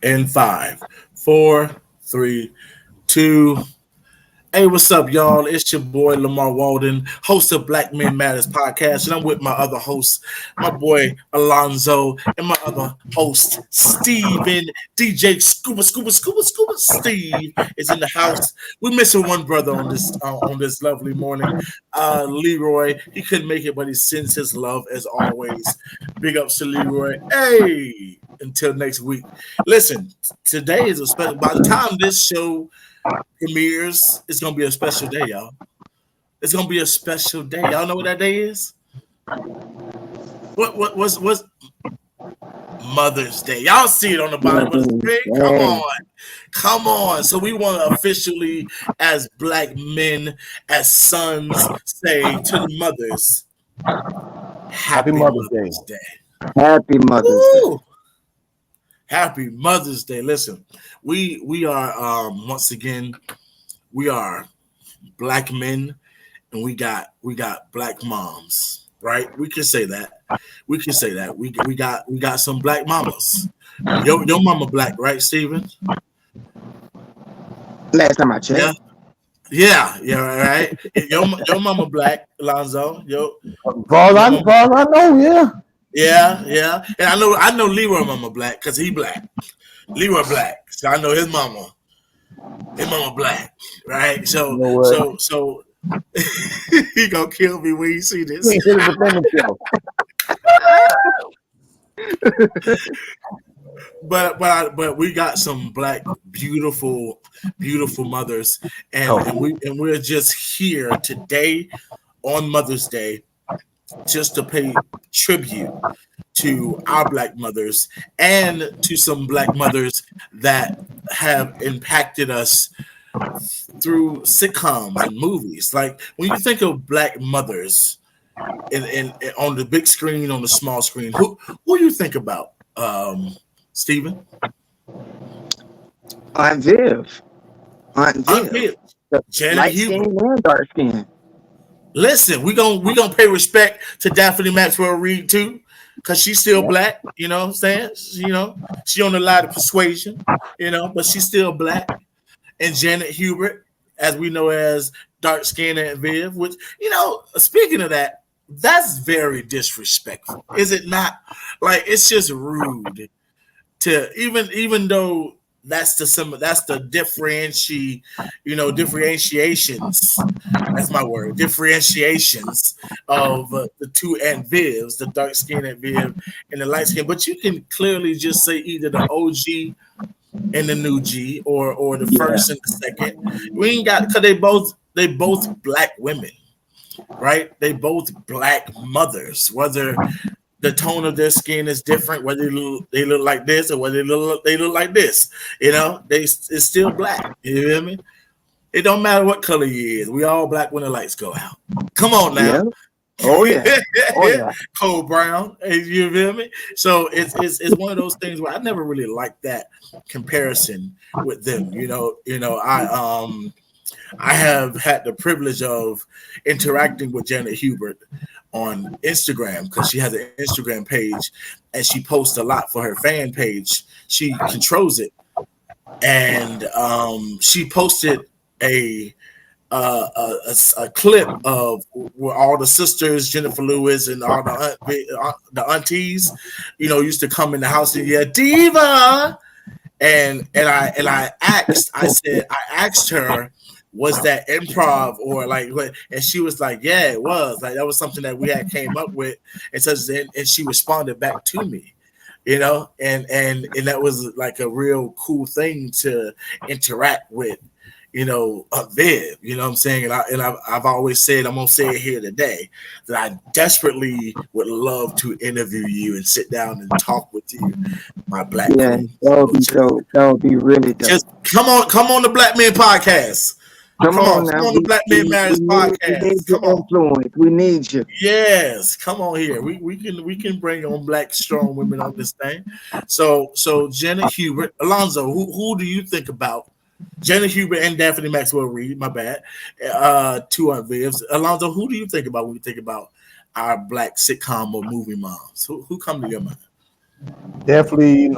In five, four, three, two. Hey, what's up, y'all? It's your boy Lamar Walden, host of Black Men Matters podcast, and I'm with my other host, my boy Alonzo, and my other host Steven. DJ Scuba Steve is in the house. We're missing one brother on this lovely morning. Leroy, he couldn't make it, but he sends his love as always. Big ups to Leroy. Hey, until next week. Listen, today is a special. By the time this show premieres, it's gonna be a special day, y'all. It's gonna be a special day. Y'all know what that day is? What's Mother's Day? Y'all see it on the bottom of the screen? Come on. So we want to officially, as black men, as sons, say to the mothers, Happy Mother's Day. Happy Mother's Day. Happy Mother's Day. Listen, we are once again, we are black men, and we got black moms, right? We can say that. We got some black mamas. Your mama black, right, Steven? Last time I checked. Yeah, right. Your mama black, Alonzo. Far I know, yeah. Yeah. And I know Leroy mama black because he black. Leroy black. So I know his mama black. Right? So he gonna kill me when you see this. But we got some black beautiful mothers, and we're just here today on Mother's Day just to pay tribute to our black mothers and to some black mothers that have impacted us through sitcoms and movies. Like when you think of black mothers in on the big screen, on the small screen, who you think about, Steven? Aunt Viv. Janet light Hubert. skin and dark skin. Listen, we gonna pay respect to Daphne Maxwell Reid too, because she's still black. You know what I'm saying? She on the line of persuasion. But she's still black. And Janet Hubert, as we know as dark skin Aunt Viv, which speaking of that, that's very disrespectful, is it not? Like it's just rude to even though that's the differentiations. That's my word. Differentiations of the two Aunt Vivs, the dark skin Aunt Viv and the light skin. But you can clearly just say either the OG and the new G, or the first and the second. We ain't got, because they both black women, right? They both black mothers, whether the tone of their skin is different, whether they look like this or whether they look like this. It's still black. You hear me? It don't matter what color you is. We all black when the lights go out. Come on now. Yeah. Oh yeah. Cole Brown. You feel me? So it's one of those things where I never really liked that comparison with them. I have had the privilege of interacting with Janet Hubert on Instagram because she has an Instagram page and she posts a lot for her fan page. She controls it, and she posted a clip of where all the sisters, Jennifer Lewis and all the aunties, used to come in the house and diva, and I asked her, was that improv or like what? And she was like, yeah, it was. Like that was something that we had came up with, and she responded back to me, and that was like a real cool thing to interact with, Viv, you know what I'm saying? And I've always said, I'm gonna say it here today, that I desperately would love to interview you and sit down and talk with you, my black queen. That would be really dope. Just come on the Black Men Podcast. Come on the Black Men Matters Podcast. Come on. Influence. We need you. Yes, come on here. We can bring on black strong women on this thing. So Janet Hubert, Alonzo, who do you think about? Janet Hubert and Daphne Maxwell Reid, my bad. Two Aunt Vivs. Alonzo, who do you think about when you think about our black sitcom or movie moms? Who come to your mind? Definitely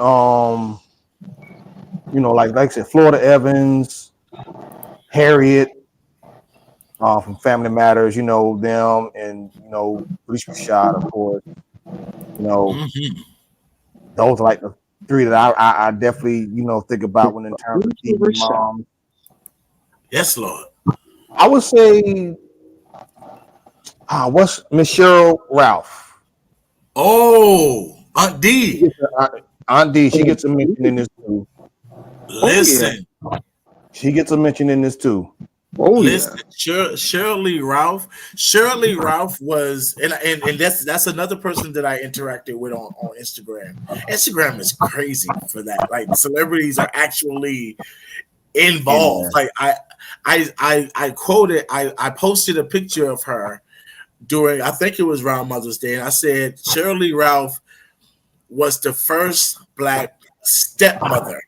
like I said, Florida Evans, Harriet, from Family Matters, them, and Police Rashad, of course. Mhm. Those are like the three that I definitely think about when in terms of TV moms. Yes, Lord. I would say, what's Miss Cheryl Ralph? Oh, Aunt D. Aunt D, she gets a mention in this too. Listen. She gets a mention in this too. Listen, Shirley Ralph. Shirley Ralph was, and that's another person that I interacted with on Instagram. Instagram is crazy for that. Like celebrities are actually involved. Like I quoted, I posted a picture of her during, I think it was around Mother's Day, and I said Shirley Ralph was the first Black stepmother,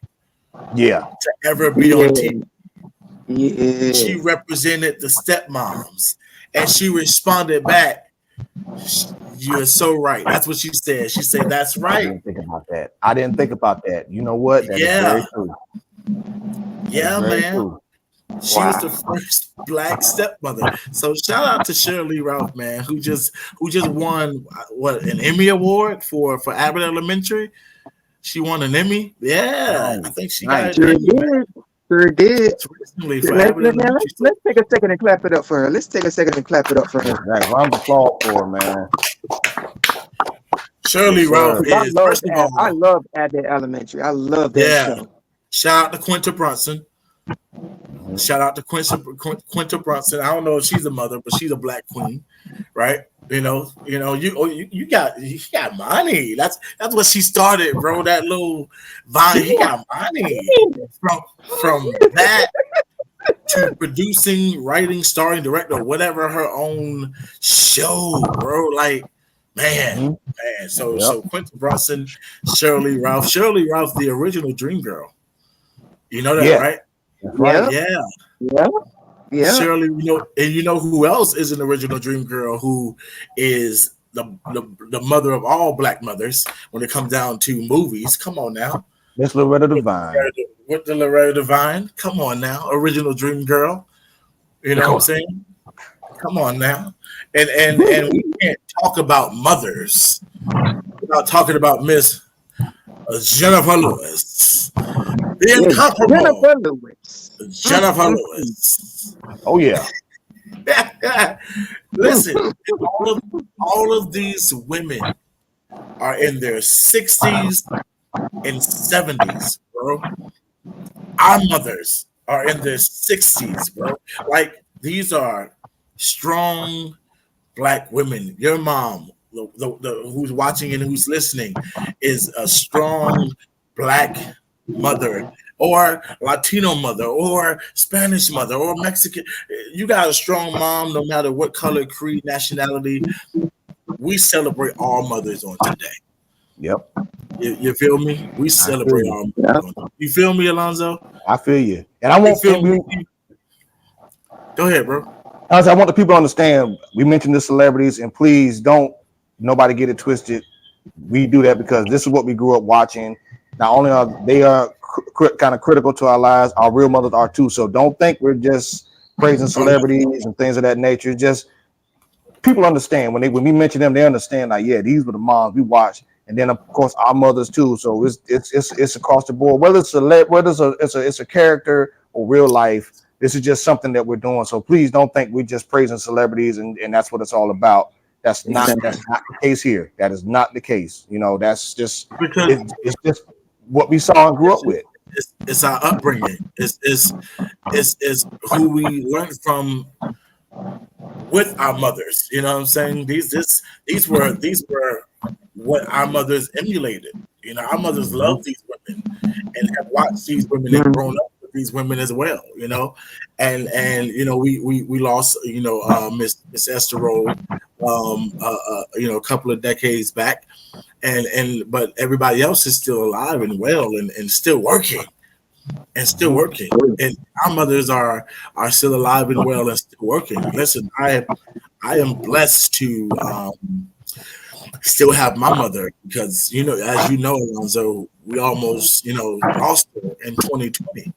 to ever be on TV. Yeah. She represented the stepmoms, and she responded back, "You're so right." That's what she said. She said, "That's right." I didn't think about that. You know what? That is very true. Yeah, man. True. She was the first Black stepmother. So shout out to Shirley Ralph, man, who just won an Emmy award for Abbott Elementary. She won an Emmy. Yeah, I think she got an Emmy. Sure did. Let's take a second and clap it up for her. Round of applause for her, man. Shirley Ralph is, first of all, I love Abbott Elementary. I love that show. Shout out to Quinta Brunson. Shout out to Quinta Brunson. I don't know if she's a mother, but she's a Black queen, right? You got money. That's what she started, bro. That little Vine, he got money from that to producing, writing, starring, director, whatever her own show, bro. Like, man. So Quinta Brunson, Shirley Ralph, the original Dream Girl. You know that, right? Right. Yeah. Shirley, you know who else is an original Dream Girl, who is the mother of all Black mothers when it comes down to movies. Come on now. Miss Loretta Devine. With the Loretta Devine. Come on now. Original Dream Girl. You know what I'm saying? Come on now. And we can't talk about mothers without talking about Miss Jennifer Lewis. The incomparable Jennifer Lewis. Oh yeah. Listen, all of these women are in their 60s and 70s, bro. Our mothers are in their 60s, bro. Like, these are strong Black women. Your mom, the who's watching and who's listening, is a strong Black mother, or Latino mother, or Spanish mother, or Mexican. You got a strong mom, no matter what color, creed, nationality. We celebrate all mothers on today. Yep. You feel me? We celebrate all mothers. You feel me, Alonzo? I feel you. And I won't feel me. Go ahead, bro. I want the people to understand, we mentioned the celebrities, and please don't nobody get it twisted. We do that because this is what we grew up watching. Not only are they kind of critical to our lives, our real mothers are too. So don't think we're just praising celebrities and things of that nature. Just people understand when we mention them, they understand. Like, yeah, these were the moms we watched, and then of course our mothers too. So it's across the board. Whether it's a character or real life, this is just something that we're doing. So please don't think we're just praising celebrities and that's what it's all about. That's not the case here. That is not the case. That's just it's just what we saw and grew up with. It's our upbringing. It's who we learned from with our mothers. You know what I'm saying? These were what our mothers emulated. Our mothers loved these women and have watched these women and grown up with these women as well. And we lost Miss Esther Rolle a couple of decades back. But everybody else is still alive and well and still working. And our mothers are still alive and well and still working. Listen, I am blessed to still have my mother because, as you know, Alonzo, we almost, lost her in 2020.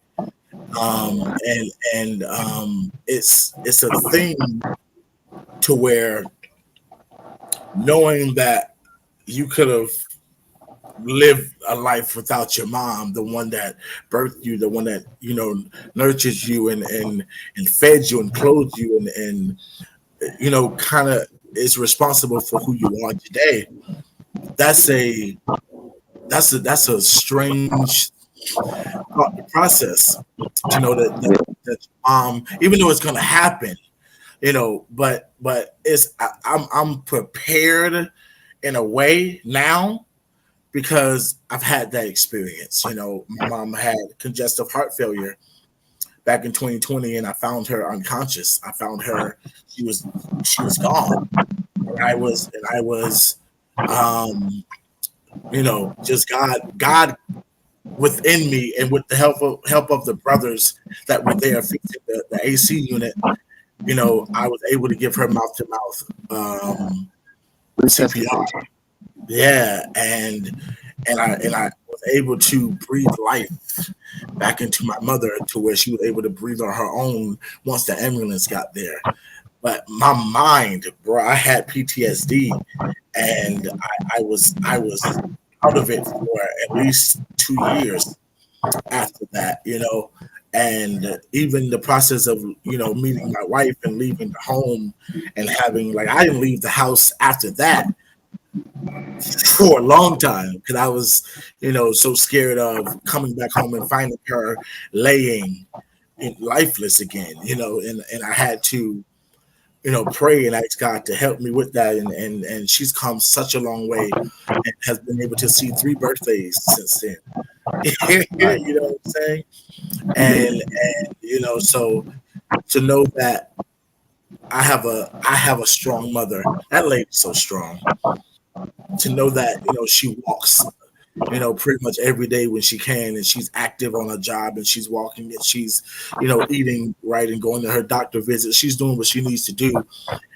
It's a thing to where knowing that you could have lived a life without your mom, the one that birthed you, the one that nurtured you and fed you and clothed you and kind of is responsible for who you are today. That's a strange process to know that even though it's going to happen, but I'm prepared in a way now because I've had that experience. My mom had congestive heart failure back in 2020, and I found her unconscious. I found her; she was gone. And I was, just God within me, and with the help of the brothers that were there fixing the AC unit. I was able to give her mouth to mouth CPR. Yeah, and I was able to breathe life back into my mother to where she was able to breathe on her own once the ambulance got there. But my mind, bro, I had PTSD, and I was out of it for at least 2 years after that, and even the process of meeting my wife and leaving the home and having I didn't leave the house after that for a long time because I was so scared of coming back home and finding her laying lifeless again, and I had to pray and ask God to help me with that, and she's come such a long way and has been able to see 3 birthdays since then. You know what I'm saying? And so to know that I have a strong mother. That lady's so strong. To know that she walks pretty much every day when she can, and she's active on her job, and she's walking, and she's eating right and going to her doctor visits. She's doing what she needs to do,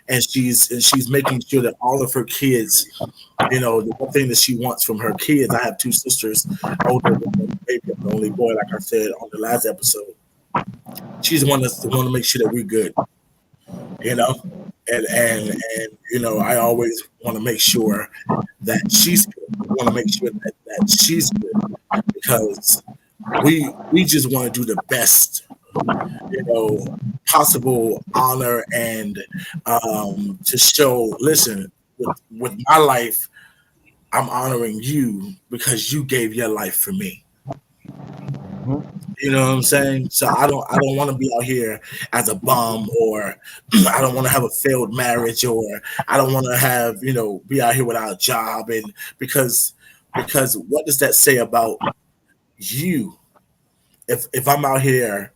and she's making sure that all of her kids, the one thing that she wants from her kids. I have 2 sisters, older than the baby, I'm the only boy, like I said on the last episode. She's the one that's the one to make sure that we're good, and I always want to make sure that she's good. I want to make sure that she's good because we just want to do the best possible honor and to show, listen, with my life, I'm honoring you because you gave your life for me. You know what I'm saying? So I don't want to be out here as a bum, or I don't want to have a failed marriage, or I don't want to have, be out here without a job. And because what does that say about you? If I'm out here,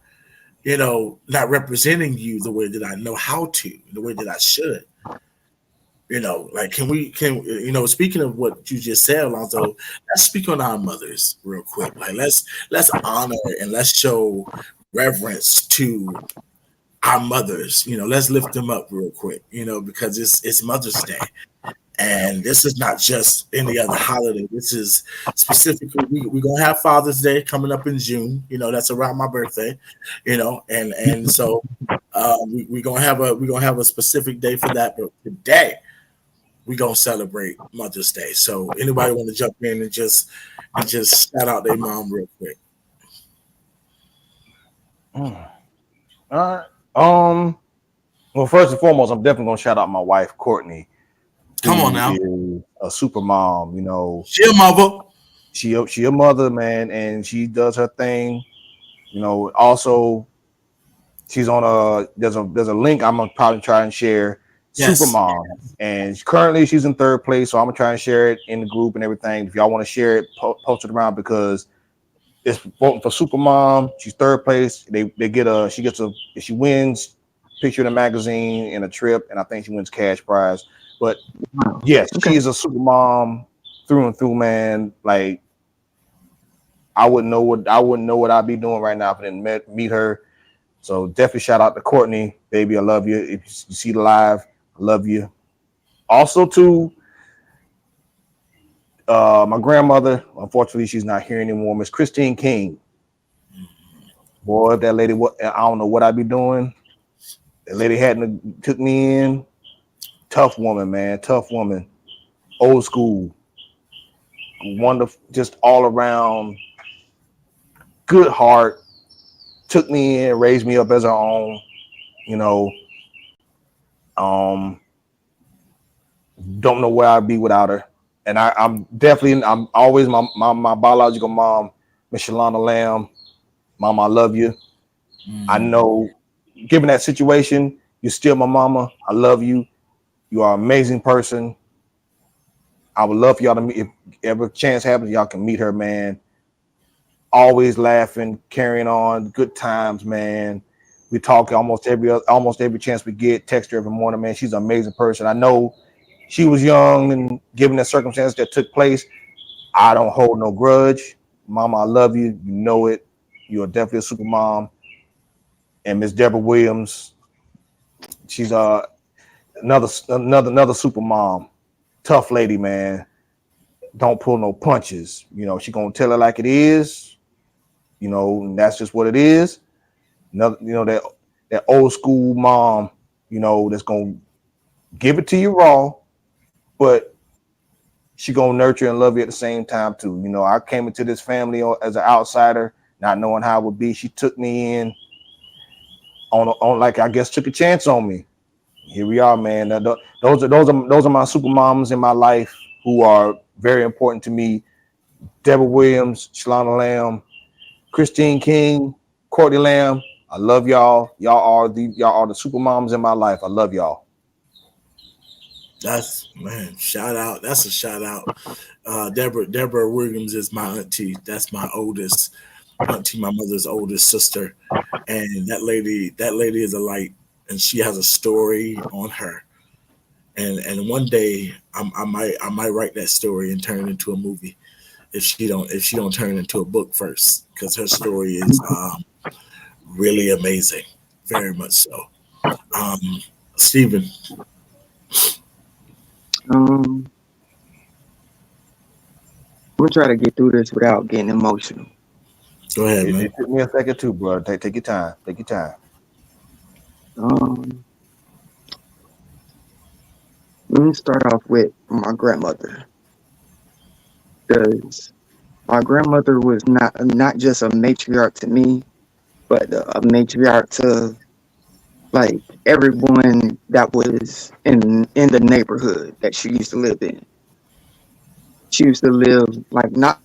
not representing you the way that I know how to, the way that I should. Speaking of what you just said, Alonzo, let's speak on our mothers real quick. Let's honor and let's show reverence to our mothers. Let's lift them up real quick, because it's Mother's Day. And this is not just any other holiday. This is specifically, we're going to have Father's Day coming up in June. That's around my birthday, and so we're going to have a specific day for that. But today, we're going to celebrate Mother's Day. So anybody want to jump in and just shout out their mom real quick? All right. Well, first and foremost, I'm definitely going to shout out my wife, Courtney. Come on now. A super mom, She a mother. She a mother, man, and she does her thing. Also, she's on there's a link I'm gonna probably try and share. Yes. Super mom, and currently she's in 3rd place, so I'm gonna try and share it in the group and everything. If y'all want to share it, post it around because it's voting for super mom. She's 3rd place. If she wins, picture in a magazine and a trip, and I think she wins cash prize. But yes, okay. She is a super mom through and through, man. I wouldn't know what I'd be doing right now if I didn't meet her. So definitely shout out to Courtney, baby. I love you. If you see the live, I love you. Also, too, My grandmother, unfortunately, she's not here anymore. Miss Christine King. Boy, that lady, I don't know what I'd be doing. That lady hadn't took me in. Tough woman, man. Tough woman. Old school. Wonderful, just all around good heart. Took me in, raised me up as her own. You know, don't know where I'd be without her. And I'm always my biological mom, Miss Shalana Lamb. Mom, I love you. I know, given that situation, you're still my mama. I love you. You are an amazing person. I would love for y'all to meet. If ever chance happens, y'all can meet her, man. Always laughing, carrying on, good times, man. We talk almost every chance we get. Text her every morning, man. She's an amazing person. I know she was young, and given the circumstance that took place, I don't hold no grudge. Mama, I love you. You know it. You are definitely a super mom. And Miss Deborah Williams, she's another super mom. Tough lady, man. Don't pull no punches. You know, she gonna tell it like it is. You know, and that's just what it is. Another, you know, that old school mom, you know, that's gonna give it to you raw, but she gonna nurture and love you at the same time too. You know, I came into this family as an outsider, not knowing how it would be. She took me in on like, I guess, took a chance on me. Here we are, man. Those are my super moms in my life who are very important to me. Deborah Williams, Shalana Lamb, Christine King, Courtney Lamb. I love y'all. Y'all are the super moms in my life. I love y'all. That's, man, shout out. That's a shout out. Deborah Williams is my auntie. That's my oldest auntie, my mother's oldest sister. And that lady is a light, and she has a story on her. And one day I might write that story and turn it into a movie if she don't turn it into a book first, because her story is really amazing, very much so. Stephen. I'm gonna try to get through this without getting emotional. Go ahead, man. It took me a second too, bro. Take your time. Take your time. Let me start off with my grandmother, because my grandmother was not just a matriarch to me, but a matriarch to like everyone that was in the neighborhood that she used to live in. She used to live like not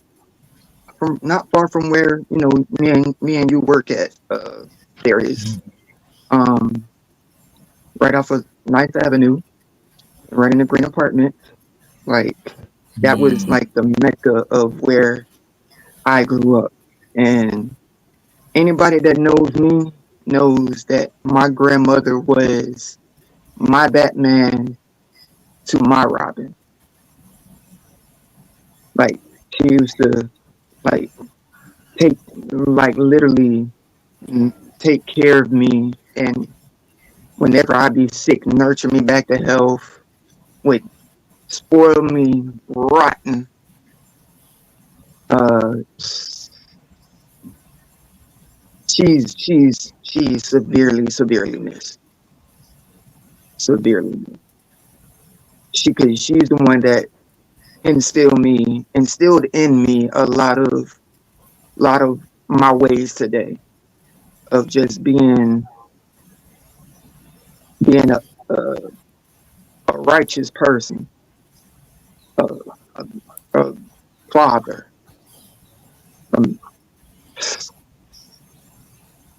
far from where, you know, me and you work at areas. Um, right off of Ninth Avenue, right in the green apartment. Like that was like the mecca of where I grew up. And anybody that knows me knows that my grandmother was my Batman to my Robin. Like she used to like take like literally take care of me, and whenever I be sick, nurture me back to health, would spoil me rotten. Uh, she's severely missed. Severely missed. She's the one that instilled in me a lot of my ways today of just being a righteous person, a, a, a father, um,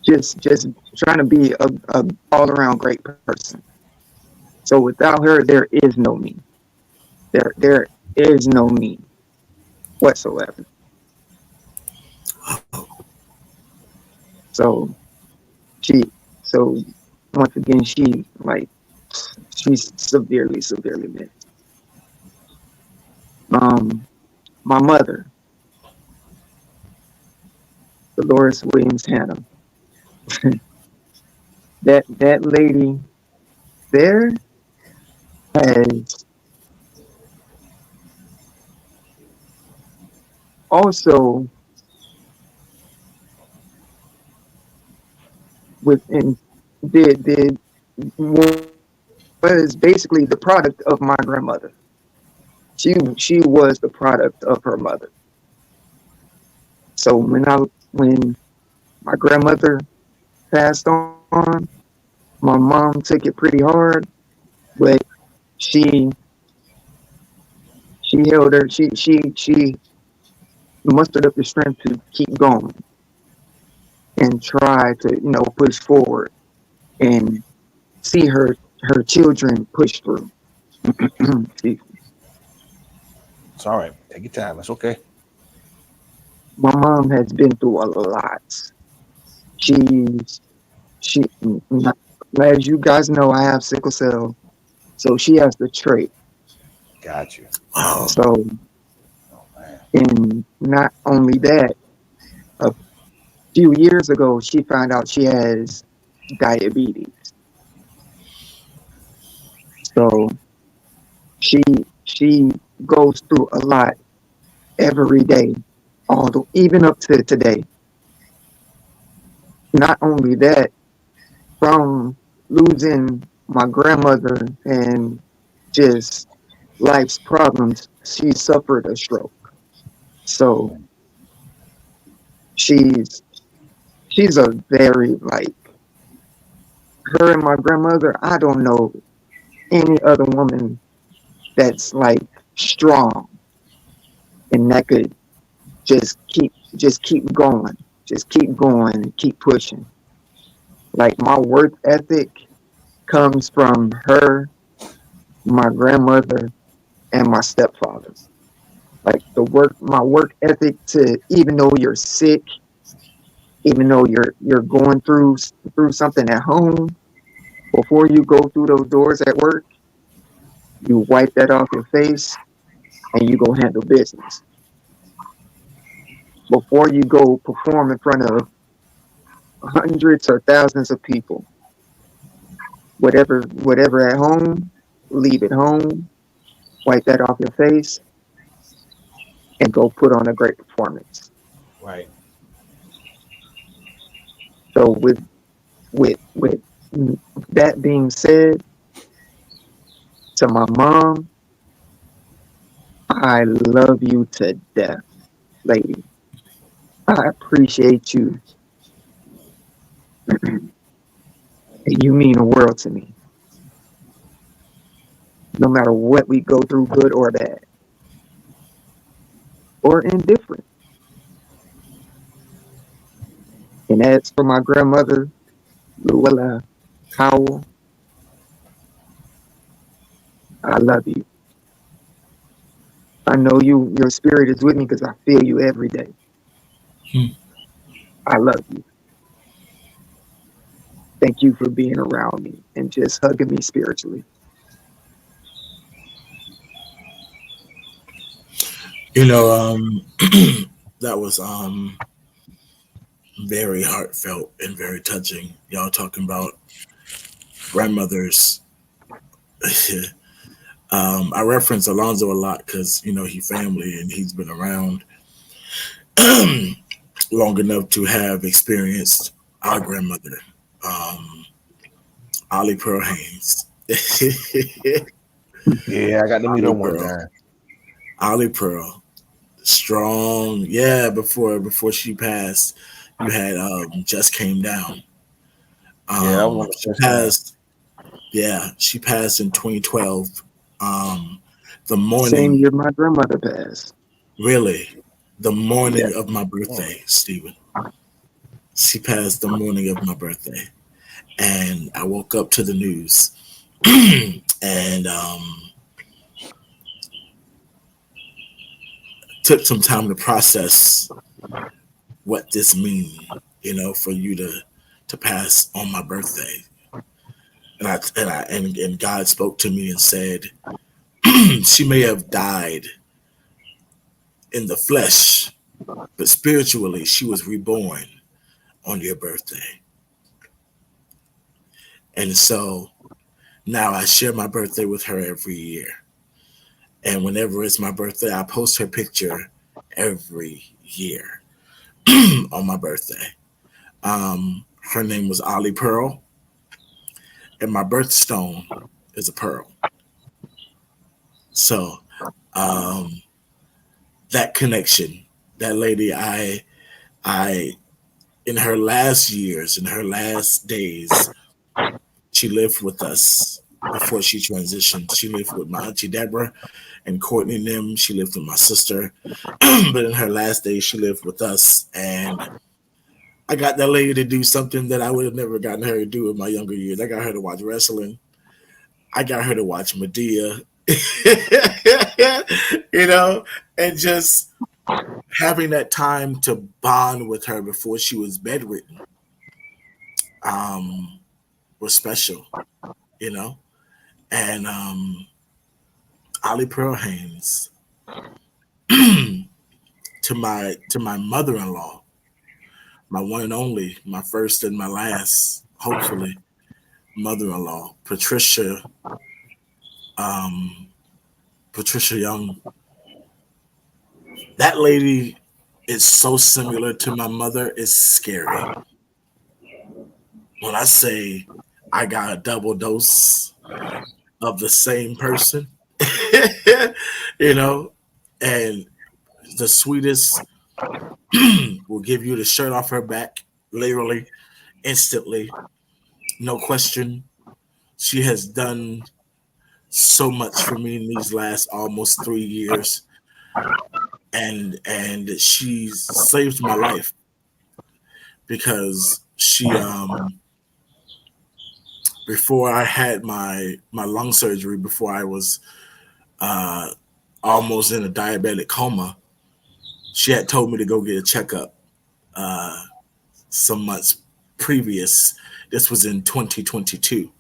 just trying to be a all around great person. So without her, there is no me. There is no me whatsoever. So she so once again she's severely missed. My mother, Dolores Williams Hannah, that lady there has also within did was basically the product of my grandmother. She was the product of her mother. So when my grandmother passed on, my mom took it pretty hard, but she she held her she mustered up the strength to keep going and try to push forward and see her children push through. See, It's all right. Take your time. It's okay. my mom has been through a lot. She's she as you guys know, I have sickle cell, so she has the trait. Got you. Wow. So, Oh man. and not only that, a few years ago, she found out she has diabetes. So she she goes through a lot every day, even up to today. Not only that, from losing my grandmother and just life's problems, she suffered a stroke. So she's she's a very like her and my grandmother. I don't know any other woman that's like strong and that could just keep going and keep pushing. Like my work ethic comes from her, my grandmother, and my stepfather. Like my work ethic to even though you're sick, even though you're going through something at home, before you go through those doors at work, you wipe that off your face and you go handle business. Before you go perform in front of hundreds or thousands of people, whatever at home, leave it home, wipe that off your face, and go put on a great performance. Right. So with that being said, to my mom, I love you to death, lady. I appreciate you. You mean the world to me. No matter what we go through, good or bad, or indifferent. And as for my grandmother, Luella Howell, I love you. I know your spirit is with me because I feel you every day. Hmm. I love you. Thank you for being around me and just hugging me spiritually. You know, that was very heartfelt and very touching. Y'all talking about grandmothers. I reference Alonzo a lot because he family and he's been around long enough to have experienced our grandmother, um, Ollie Pearl Haynes. Yeah, I got to meet her Ollie one Pearl, time. Ollie Pearl, strong. Yeah, before she passed, you had just came down. Yeah, I was on She the first time. passed. Yeah, she passed in 2012. Um, the Same morning, year my grandmother passed. really, the Yeah. morning of my Oh, birthday, Stephen. She passed the morning of my birthday, and I woke up to the news, and took some time to process what this means. For you to pass on my birthday, and God spoke to me and said, she may have died in the flesh, but spiritually she was reborn on your birthday. And so now I share my birthday with her every year. And whenever it's my birthday, I post her picture every year on my birthday. Her name was Ollie Pearl, and my birthstone is a pearl. So that connection, that lady, I, in her last years, in her last days, she lived with us before she transitioned. She lived with my auntie Deborah and Courtney and them. She lived with my sister, but in her last days, she lived with us. And I got that lady to do something that I would have never gotten her to do in my younger years. I got her to watch wrestling. I got her to watch Medea. You know, and just having that time to bond with her before she was bedridden was special, you know. And Ollie Pearl Haynes to my mother-in-law, my one and only, my first and my last, hopefully, mother-in-law, Patricia Young. That lady is so similar to my mother, it's scary. When I say I got a double dose of the same person, you know, and the sweetest will give you the shirt off her back, literally, instantly, no question. She has done so much for me in these last almost 3 years, and she saved my life because she before I had my lung surgery, before I was almost in a diabetic coma, she had told me to go get a checkup some months previous. This was in 2022,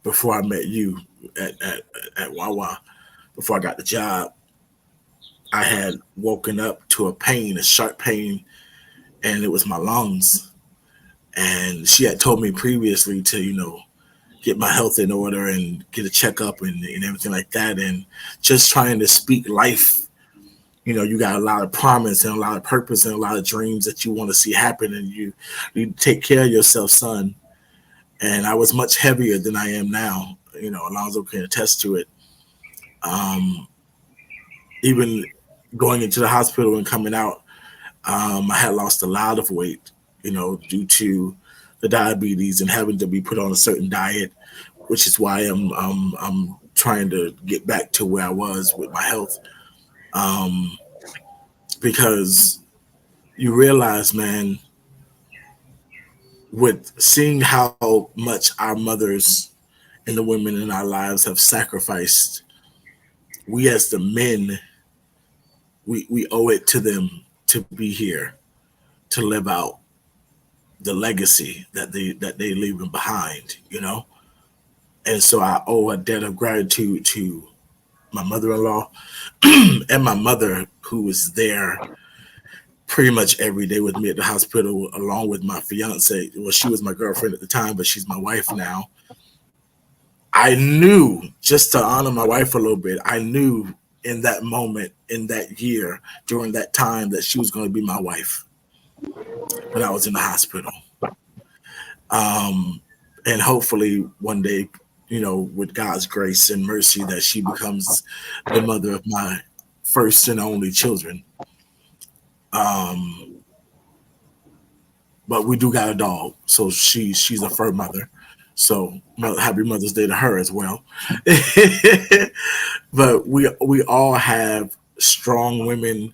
before I met you at Wawa. Before I got the job, I had woken up to a sharp pain, and it was my lungs. And she had told me previously to, get my health in order and get a checkup and everything like that. And just trying to speak life. You got a lot of promise and a lot of purpose and a lot of dreams that you want to see happen. And you take care of yourself, son. And I was much heavier than I am now. Alonzo can attest to it. Even going into the hospital and coming out, I had lost a lot of weight, due to the diabetes and having to be put on a certain diet, which is why I'm trying to get back to where I was with my health. Because you realize, man, with seeing how much our mothers and the women in our lives have sacrificed, we as the men, we owe it to them to be here, to live out the legacy that they leaving behind, And so I owe a debt of gratitude to my mother-in-law and my mother, who was there pretty much every day with me at the hospital, along with my fiance. Well, she was my girlfriend at the time, but she's my wife now. I knew, just to honor my wife a little bit, I knew in that moment, in that year, during that time, that she was going to be my wife when I was in the hospital. And hopefully one day, with God's grace and mercy, that she becomes the mother of my first and only children. But we do got a dog, so she's a fur mother. So happy Mother's Day to her as well. But we all have strong women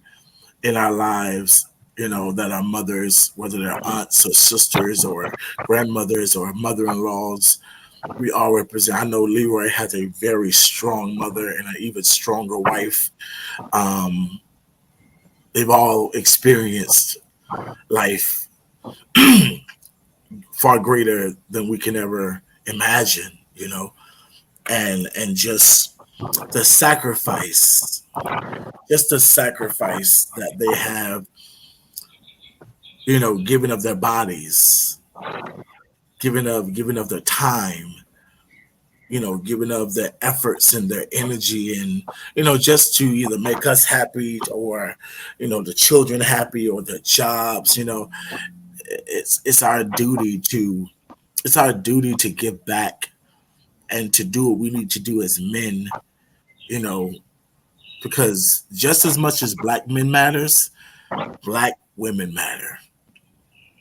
in our lives, that are mothers, whether they're aunts or sisters or grandmothers or mother-in-laws. We all represent. I know Leroy has a very strong mother and an even stronger wife. They've all experienced life far greater than we can ever imagine, and just the sacrifice that they have, giving of their bodies, giving of their time, giving up their efforts and their energy and, just to either make us happy or, the children happy or their jobs, it's our duty to give back and to do what we need to do as men, you know, because just as much as black men matters, black women matter,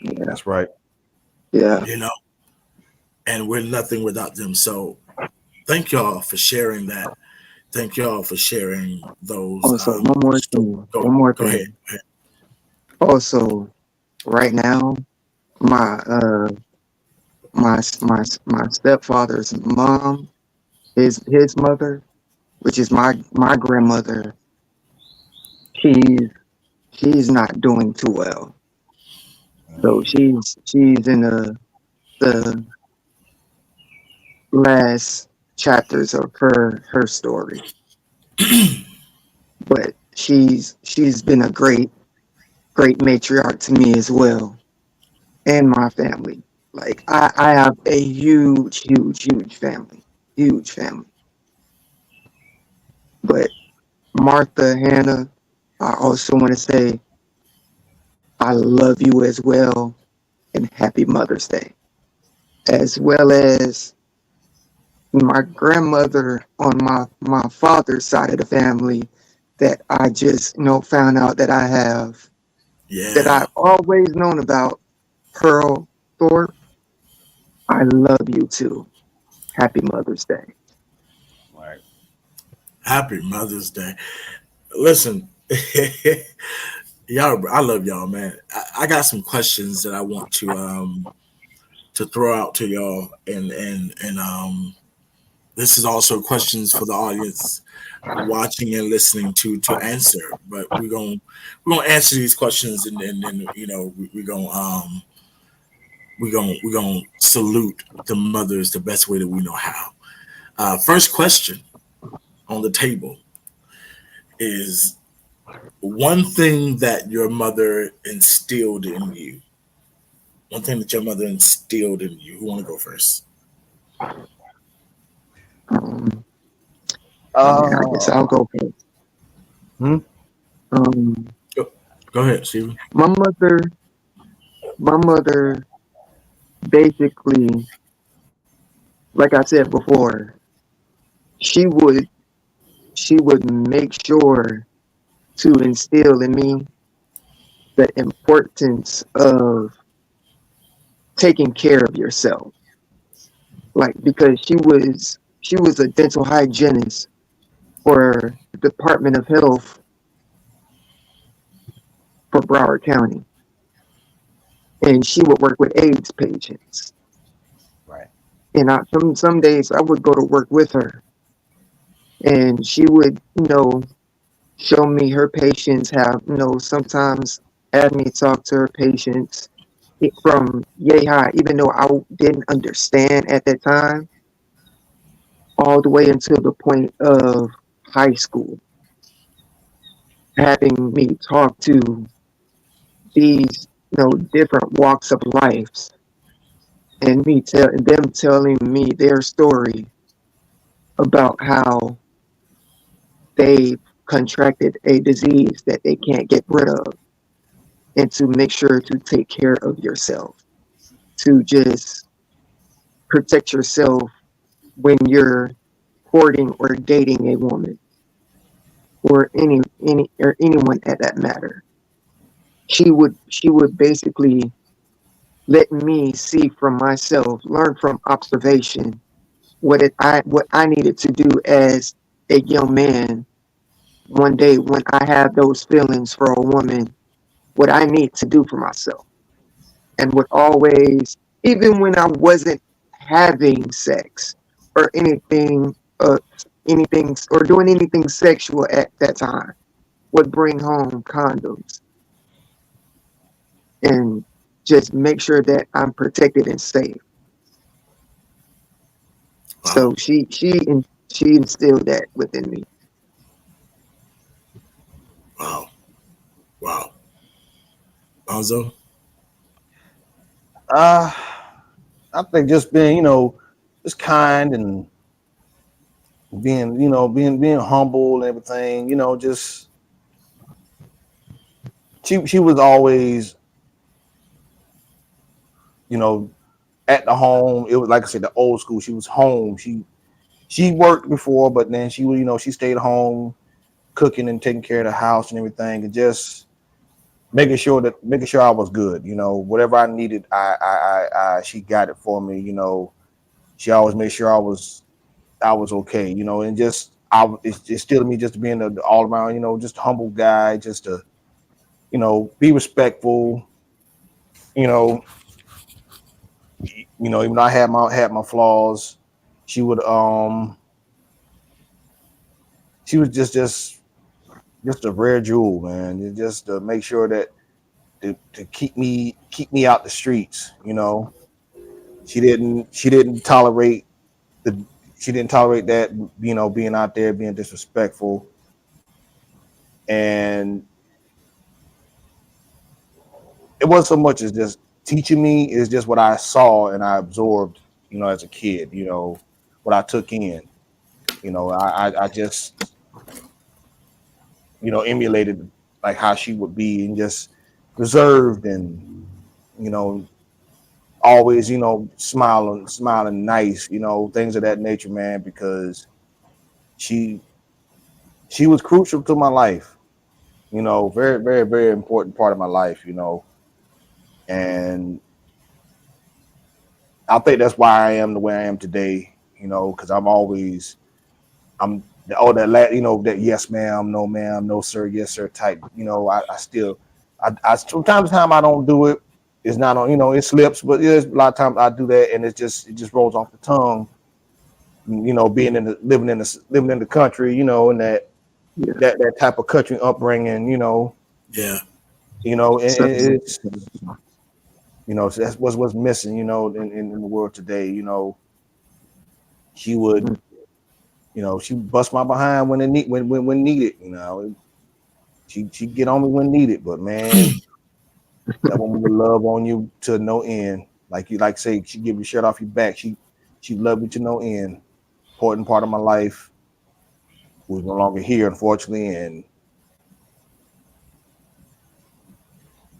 Yeah, That's right. yeah. you know, and we're nothing without them. So thank y'all for sharing that. Thank y'all for sharing those. Also, one more thing. Go, One more go ahead. thing. Also, right now, my my stepfather's mom, his mother, which is my grandmother, she's she's not doing too well. So she's in the last chapters of her story. But she's been a great matriarch to me as well and my family. Like I have a huge family, huge family. But Martha, Hannah, I also want to say I love you as well and happy Mother's Day, as well as my grandmother on my father's side of the family that I just found out that I have that Yeah. I've always known about, Pearl Thorpe. I love you too. Happy Mother's Day. Right. Happy Mother's Day. Listen, y'all, I love y'all, man. I got some questions that I want to throw out to y'all, and this is also questions for the audience watching and listening to answer. But we're gonna answer these questions, and then we're gonna salute the mothers the best way that we know how. First question on the table is one thing that your mother instilled in you. One thing that your mother instilled in you. Who want to go first? Um, I guess Uh, I'll go first. hmm? Um, Go ahead, Steven. my mother, my mother basically, like I said before, she would she would make sure to instill in me the importance of taking care of yourself. Like because she was a dental hygienist for the Department of Health for Broward County, and she would work with AIDS patients. Right. And some days I would go to work with her, and she would show me her patients. Have sometimes have me talk to her patients from yay high, even though I didn't understand at that time, all the way until the point of high school, having me talk to these different walks of life, and them telling me their story about how they contracted a disease that they can't get rid of, and to make sure to take care of yourself, to just protect yourself when you're courting or dating a woman or any or anyone at that matter. She would basically let me see from myself, learn from observation what I needed to do as a young man one day when I have those feelings for a woman, what I need to do for myself. And would always, even when I wasn't having sex or anything or doing anything sexual at that time, would bring home condoms and just make sure that I'm protected and safe. Wow, So she instilled that within me. wow, wow. Bonzo. uh, I think just being, just kind and being humble and everything, just she was always, at the home. It was like I said, the old school. She was home. She worked before, but then she would, she stayed home cooking and taking care of the house and everything, and just making sure I was good. Whatever I needed, she got it for me. She always made sure I was okay. And just it's still me just being an all around, just humble guy, just to, be respectful. You know, even though I had my flaws, she would she was just a rare jewel, man. Just to make sure that to keep me out the streets. She didn't tolerate that, being out there being disrespectful. And it wasn't so much as just teaching me, it's just what I saw and I absorbed, as a kid, what I took in. I just, emulated like how she would be, and just reserved and, always, smiling nice, things of that nature, man, because she was crucial to my life, very, very, very important part of my life, and I think that's why I am the way I am today, because I'm that yes ma'am, no ma'am, no sir, yes sir type. I still, sometimes I don't do it. It's not on, it slips, but there's a lot of times I do that, and it just rolls off the tongue. Being living in the country, and that type of country upbringing, Yeah. and it's so that's what's missing, in the world today. She would, she bust my behind when needed. She get on me when needed, but man, that woman would love on you to no end. Like say, she give you shirt off your back. She loved you to no end. Important part of my life who's no longer here, unfortunately, and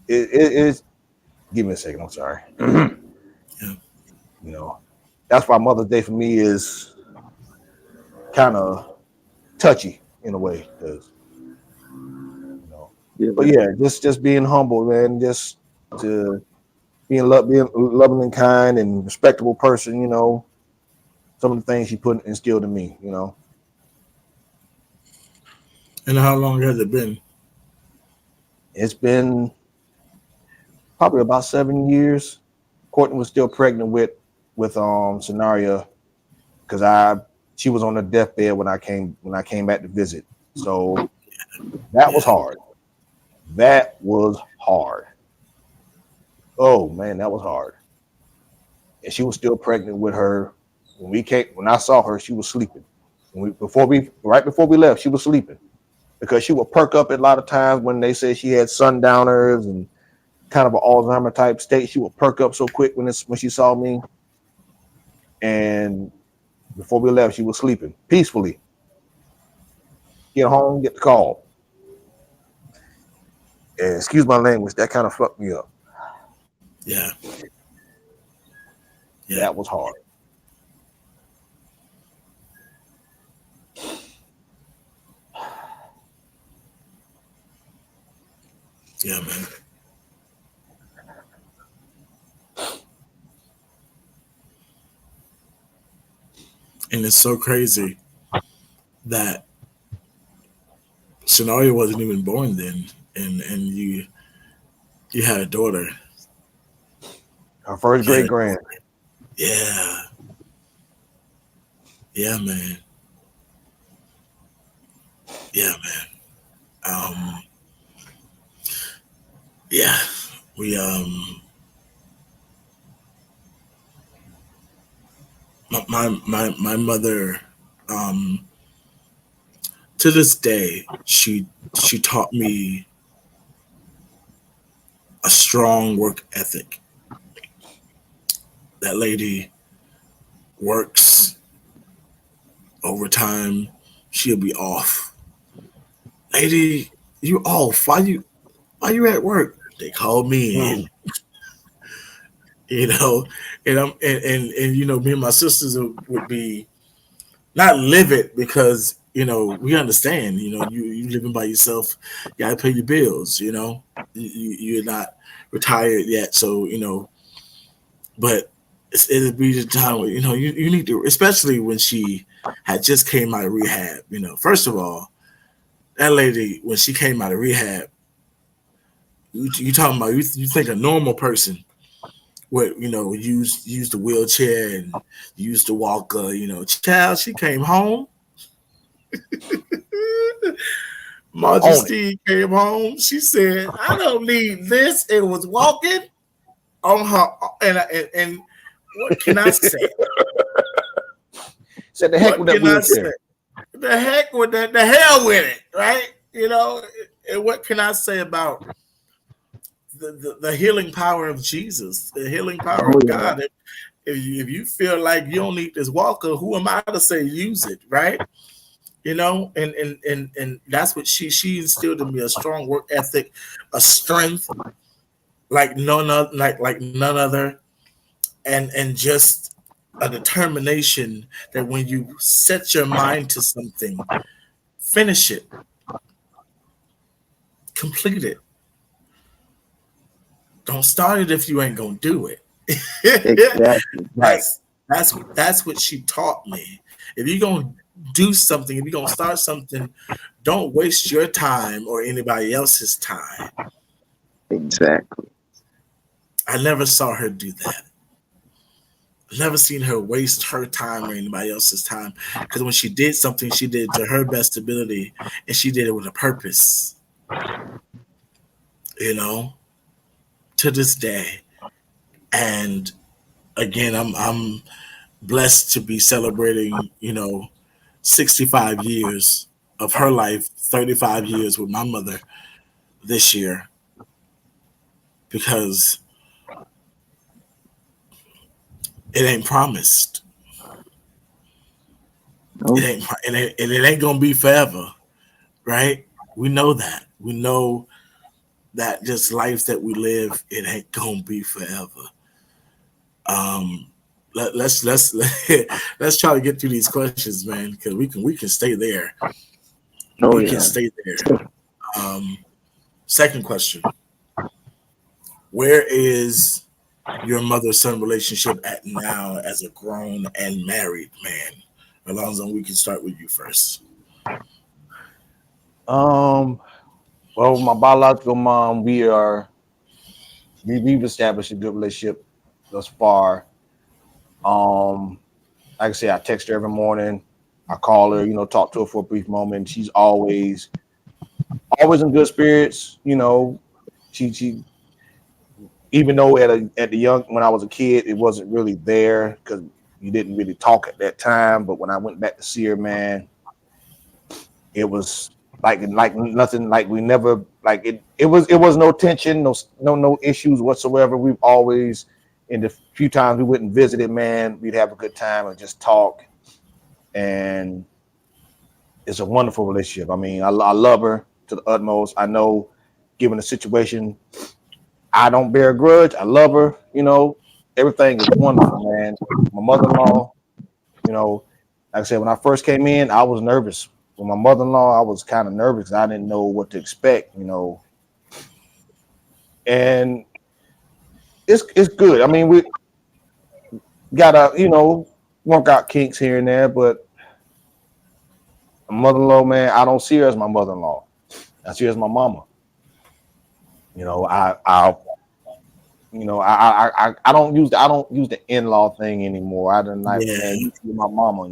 it's. Give me a second. I'm sorry. Yeah. That's why Mother's Day for me is kind of touchy in a way, because but yeah, just being humble, man, just to being loving and kind and respectable person, some of the things she instilled in me, And how long has it been? It's been probably about 7 years. Courtney was still pregnant with Scenaria, because she was on the deathbed when I came back to visit. So that was hard. That was hard. Oh man, that was hard. And she was still pregnant with her when I saw her. She was sleeping. Right before we left, she was sleeping, because she would perk up a lot of times when they said she had sundowners and kind of an Alzheimer type state. She would perk up so quick when she saw me. And before we left, she was sleeping peacefully. Get home, get the call. And excuse my language, that kind of fucked me up. Yeah. That was hard. Yeah, man. And it's so crazy that Scenario wasn't even born then, and you had a daughter. Her first great grand. Yeah. Yeah, man. Yeah, man. Yeah. We my mother, to this day, she taught me a strong work ethic. That lady works over time, she'll be off. Lady, you off? Why you at work? They called me in. You know, and you know, me and my sisters would be not livid because we understand. You living by yourself, you gotta pay your bills. You're not retired yet, so But it'll be the time where you need to, especially when she had just came out of rehab. First of all, that lady when she came out of rehab, you talking about you think a normal person would use the wheelchair and use the walker. Child, she came home. Majesty came home. She said, "I don't need this." It was walking on her, and what can I say? Said the heck with that wheelchair. The heck with that. The hell with it, right? And what can I say about the healing power of Jesus, the healing power of God? If you feel like you don't need this walker, who am I to say use it, right? And that's what she instilled in me, a strong work ethic, a strength like none other, and just a determination that when you set your mind to something, finish it, complete it. Don't start it if you ain't gonna do it. Exactly. That's what she taught me. If you're gonna do something, if you're gonna start something, don't waste your time or anybody else's time. Exactly. I never saw her do that. I've never seen her waste her time or anybody else's time. Because when she did something, she did it to her best ability, and she did it with a purpose. To this day. And again, I'm blessed to be celebrating, 65 years of her life, 35 years with my mother this year, because it ain't promised. Nope. It ain't gonna be forever, right? We know that. We know that just life that we live, it ain't gonna be forever. Let's let's try to get through these questions, man, because we can stay there. We can stay there. Second question: where is your mother-son relationship at now as a grown and married man? Alonzo, we can start with you first. Well, my biological mom, we've established a good relationship thus far. Like I say, I text her every morning. I call her, talk to her for a brief moment. She's always in good spirits. She even though when I was a kid, it wasn't really there because you didn't really talk at that time. But when I went back to see her, man, it was like nothing, like we never, like it was no tension, no issues whatsoever. We've always, in the few times we went and visited, man, we'd have a good time and just talk. And it's a wonderful relationship. I mean, I love her to the utmost. I know, given the situation, I don't bear a grudge. I love her. Everything is wonderful, man. My mother-in-law, like I said, when I first came in, I was nervous. With my mother-in-law, I was kind of nervous. I didn't know what to expect, and it's good. I mean, we gotta, work out kinks here and there, but my mother-in-law, man, I don't see her as my mother-in-law. I see her as my mama. I don't use the in-law thing anymore. I don't like, man, you see my mama,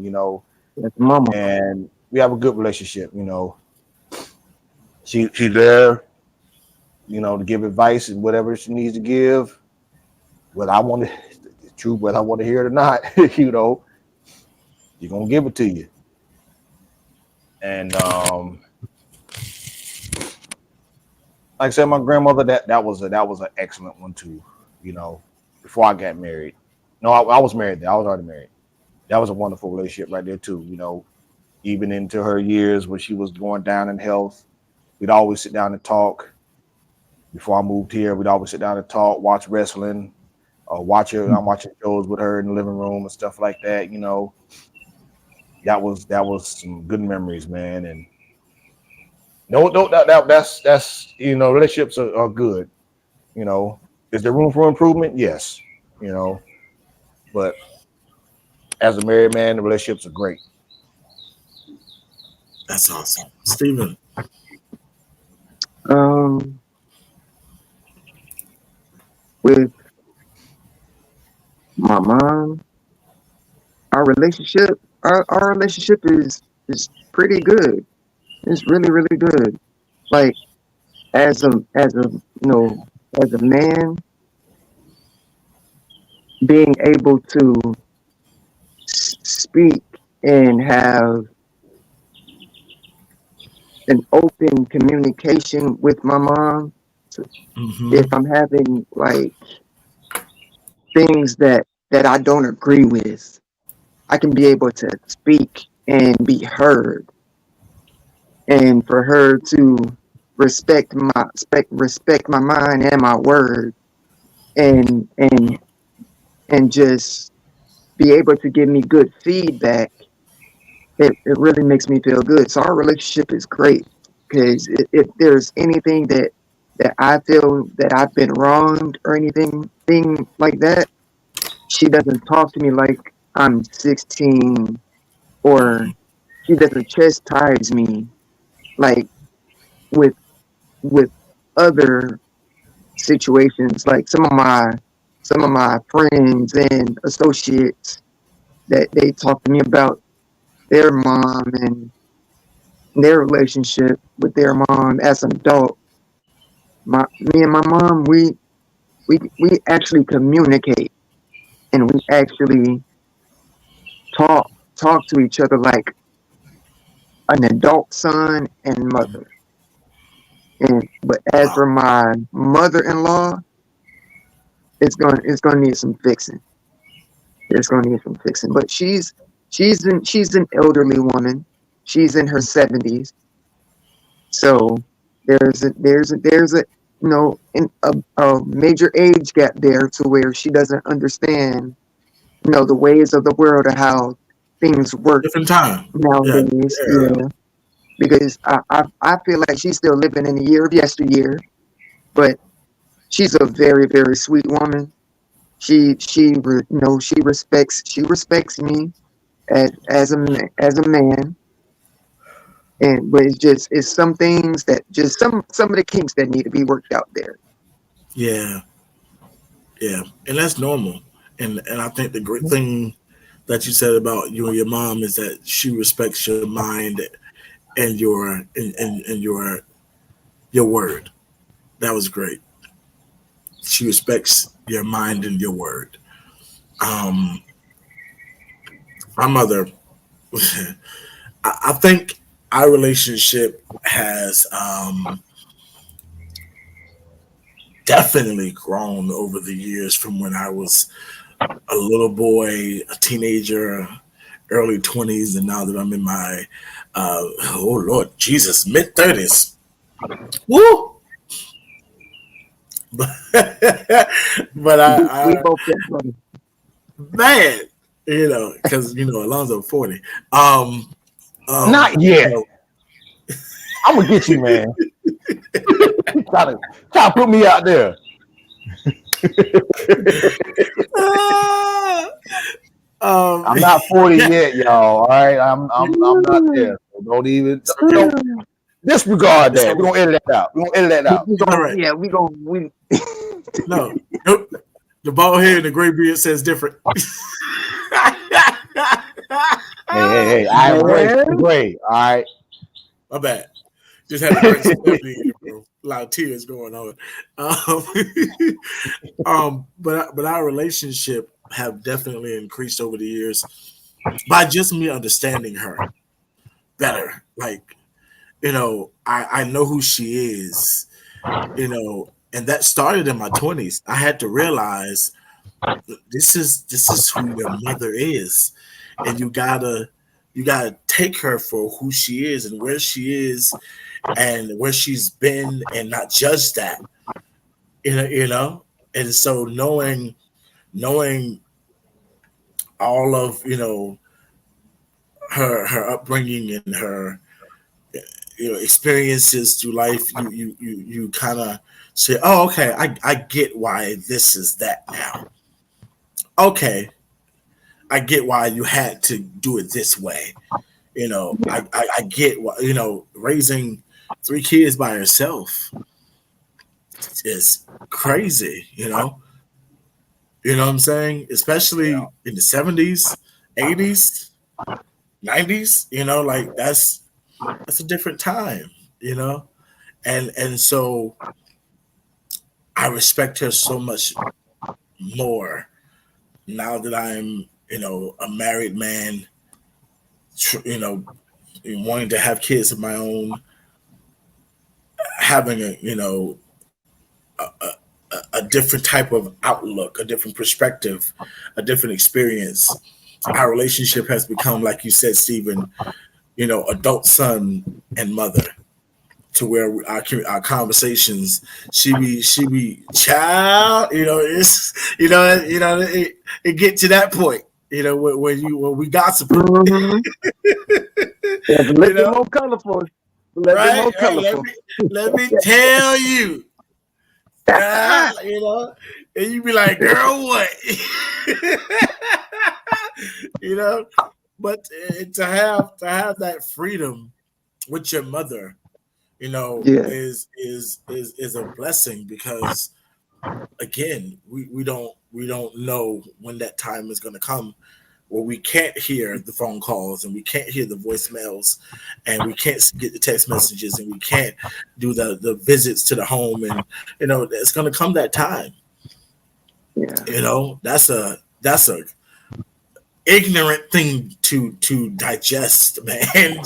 That's mama. and we have a good relationship. She's there, to give advice and whatever she needs to give. Whether I want the truth, whether I want to hear it or not, you're gonna give it to you. And like I said, my grandmother, that was an excellent one too. Before I got married. No, I was married there. I was already married. That was a wonderful relationship right there too. even into her years when she was going down in health. We'd always sit down and talk. Before I moved here, we'd always sit down and talk, watch wrestling, I'm watching shows with her in the living room and stuff like that. You know, that was some good memories, man. And no, that's you know, relationships are good. You know, is there room for improvement? Yes. You know, but as a married man, the relationships are great. That's awesome, Stephen. With my mom, our relationship, our relationship is pretty good. It's really, really good. Like as a man, being able to speak and have an open communication with my mom. Mm-hmm. If I'm having like things that I don't agree with, I can be able to speak and be heard, and for her to respect my mind and my word, and just be able to give me good feedback. It really makes me feel good. So our relationship is great because if there's anything that I feel that I've been wronged or anything thing like that, she doesn't talk to me like I'm 16, or she doesn't chastise me like with other situations. Like some of my friends and associates, that they talk to me about their mom and their relationship with their mom as an adult. Me and my mom, we actually communicate, and we actually talk to each other like an adult son and mother. But as Wow. for my mother-in-law, it's gonna need some fixing. It's gonna need some fixing. But she's an elderly woman. She's in her 70s. So there's a a major age gap there, to where she doesn't understand the ways of the world, or how things work Different time. Yeah. nowadays. Yeah, because I feel like she's still living in the year of yesteryear, but she's a very, very sweet woman. She respects me as a man. But it's some things that just some of the kinks that need to be worked out there. Yeah. Yeah. And that's normal. And I think the great thing that you said about you and your mom is that she respects your mind and and your word. That was great. She respects your mind and your word. Um, my mother, I think our relationship has definitely grown over the years, from when I was a little boy, a teenager, early 20s, and now that I'm in my oh Lord Jesus, mid 30s. Woo! But but We I both get money. man, because Alonzo 40. Not yet. So, I'm gonna get you, man. try to put me out there. I'm not 40 yet, y'all. All right, I'm not there. So don't disregard that. We're gonna edit that out. all right. We No, nope. The bald head and the gray beard says different. Hey, I am gray. All right. My bad. Just had to bring some levity in, bro. A lot of tears going on. But our relationship have definitely increased over the years by just me understanding her better. Like, I know who she is, and that started in my 20s. I had to realize this is who your mother is, and you gotta You gotta take her for who she is and where she is and where she's been, and not judge that. You know. And so knowing all of her upbringing and her experiences through life, you kind of say, oh, okay, I get why this is that now. Okay, I get why you had to do it this way. I get why, raising 3 kids by yourself is crazy, You know what I'm saying? Especially in the 70s, 80s, 90s, like that's a different time, And so I respect her so much more now that I'm, a married man, wanting to have kids of my own, having a different type of outlook, a different perspective, a different experience. Our relationship has become, like you said, Stephen, adult son and mother, to where our conversations, she be child, it get to that point, when we gossip. Mm-hmm. It's a little bit more colorful. Right? Let me tell you. And you be like, girl, what? But to have that freedom with your mother, is a blessing, because again, we don't know when that time is going to come where we can't hear the phone calls and we can't hear the voicemails and we can't get the text messages and we can't do the visits to the home, and it's going to come that time. That's a ignorant thing to digest, man.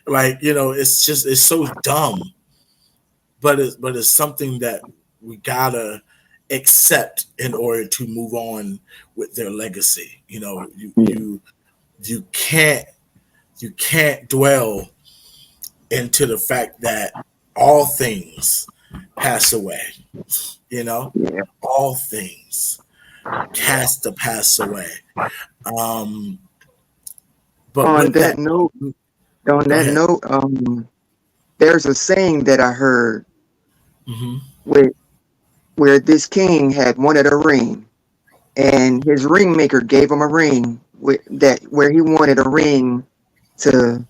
Like, it's so dumb, but it's something that we gotta accept in order to move on with their legacy. You can't dwell into the fact that all things pass away. All things cast to pass away. But on that note, there's a saying that I heard, where this king had wanted a ring, and his ring maker gave him a ring where he wanted a ring to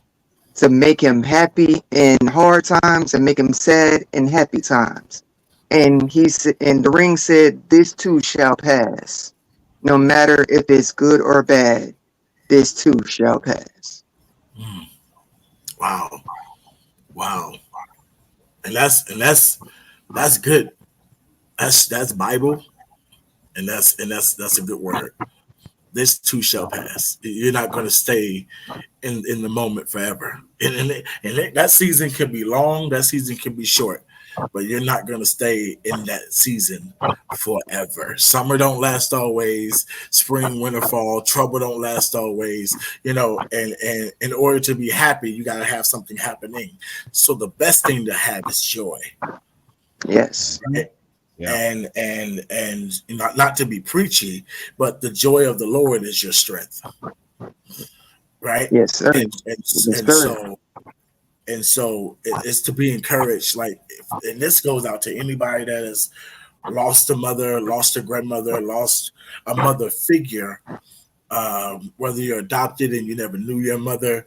make him happy in hard times and make him sad in happy times. And the ring said, "This too shall pass. No matter if it's good or bad, this too shall pass." Wow. And that's good. That's Bible, and that's a good word. This too shall pass. You're not going to stay in the moment forever. And that season can be long. That season can be short. But you're not going to stay in that season forever. Summer don't last always. Spring, winter, fall. Trouble don't last always. And in order to be happy, you got to have something happening. So the best thing to have is joy. Yes. Right? Yeah. And not to be preachy, but the joy of the Lord is your strength. Right? Yes, sir. And so it's to be encouraged. Like, and this goes out to anybody that has lost a mother, lost a grandmother, lost a mother figure, whether you're adopted and you never knew your mother.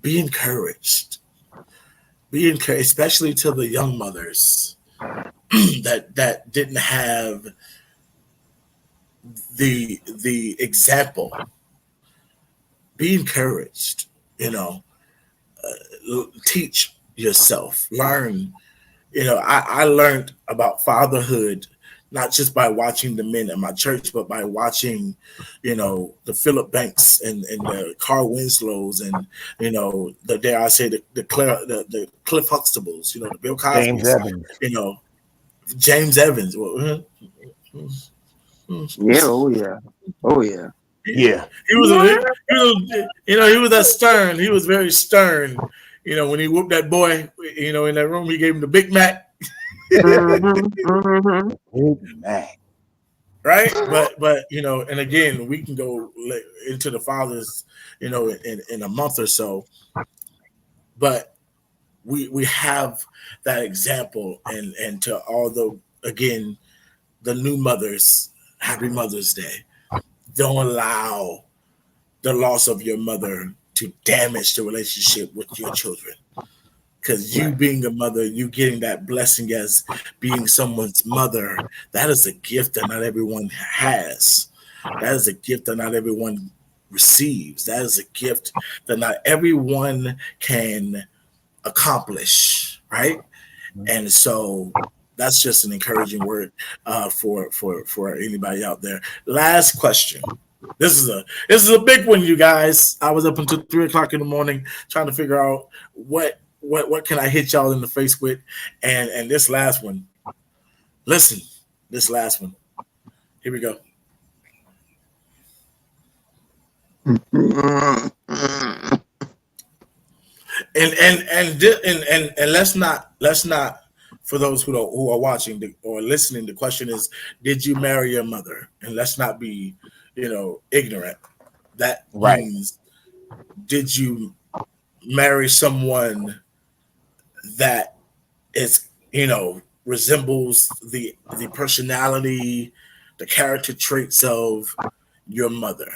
Be encouraged. Be encouraged, especially to the young mothers that didn't have the example. Be encouraged. Teach yourself, learn. I learned about fatherhood not just by watching the men in my church, but by watching, the Philip Banks and the Carl Winslows and the dare I say the Cliff Huxtables, the Bill Cosby's, James Evans. Yeah, oh yeah. Yeah. He was, he was that stern. He was very stern. When he whooped that boy, in that room, he gave him the Big Mac. Man. Right, but and again, we can go into the fathers, in a month or so. But we have that example, and to all the new mothers, happy Mother's Day. Don't allow the loss of your mother to damage the relationship with your children. Because you being a mother, you getting that blessing as being someone's mother, that is a gift that not everyone has. That is a gift that not everyone receives. That is a gift that not everyone can accomplish, right? And so that's just an encouraging word for anybody out there. Last question. This is a big one, you guys. I was up until 3:00 in the morning trying to figure out what can I hit y'all in the face with, and this last one. Listen, this last one. Here we go. And let's not for those who are watching or listening, the question is, did you marry your mother? And let's not be ignorant. That means, did you marry someone that is resembles the personality, the character traits of your mother?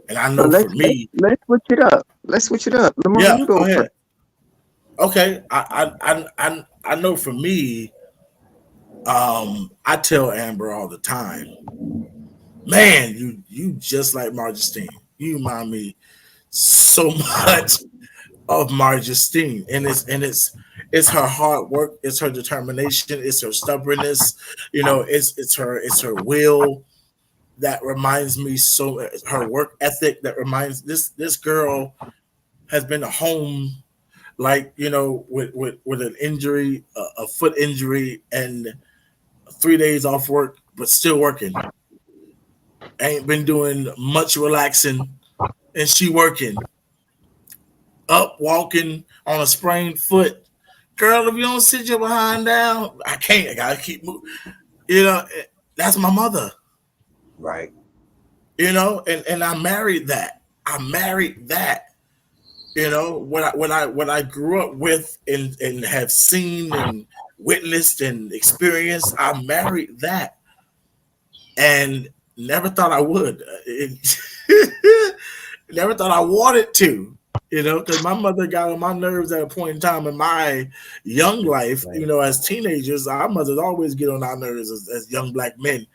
And I know for me, let's switch it up. Lamar, yeah, you go ahead. first. Okay, I know for me, I tell Amber all the time, man, you just like Marjestine. You remind me so much of Marjestine, and it's her hard work, it's her determination, it's her stubbornness, it's her will that reminds me so, her work ethic that reminds this girl has been home, like with an injury, a foot injury, and 3 days off work, but still working. Ain't been doing much relaxing, and she working, up walking on a sprained foot. Girl, if you don't sit your behind down, I can't. I gotta keep moving. That's my mother. Right. And I married that. What I grew up with and have seen and witnessed and experienced, I married that, and never thought I would. Never thought I wanted to, because my mother got on my nerves at a point in time in my young life. Right. As teenagers, our mothers always get on our nerves as young black men.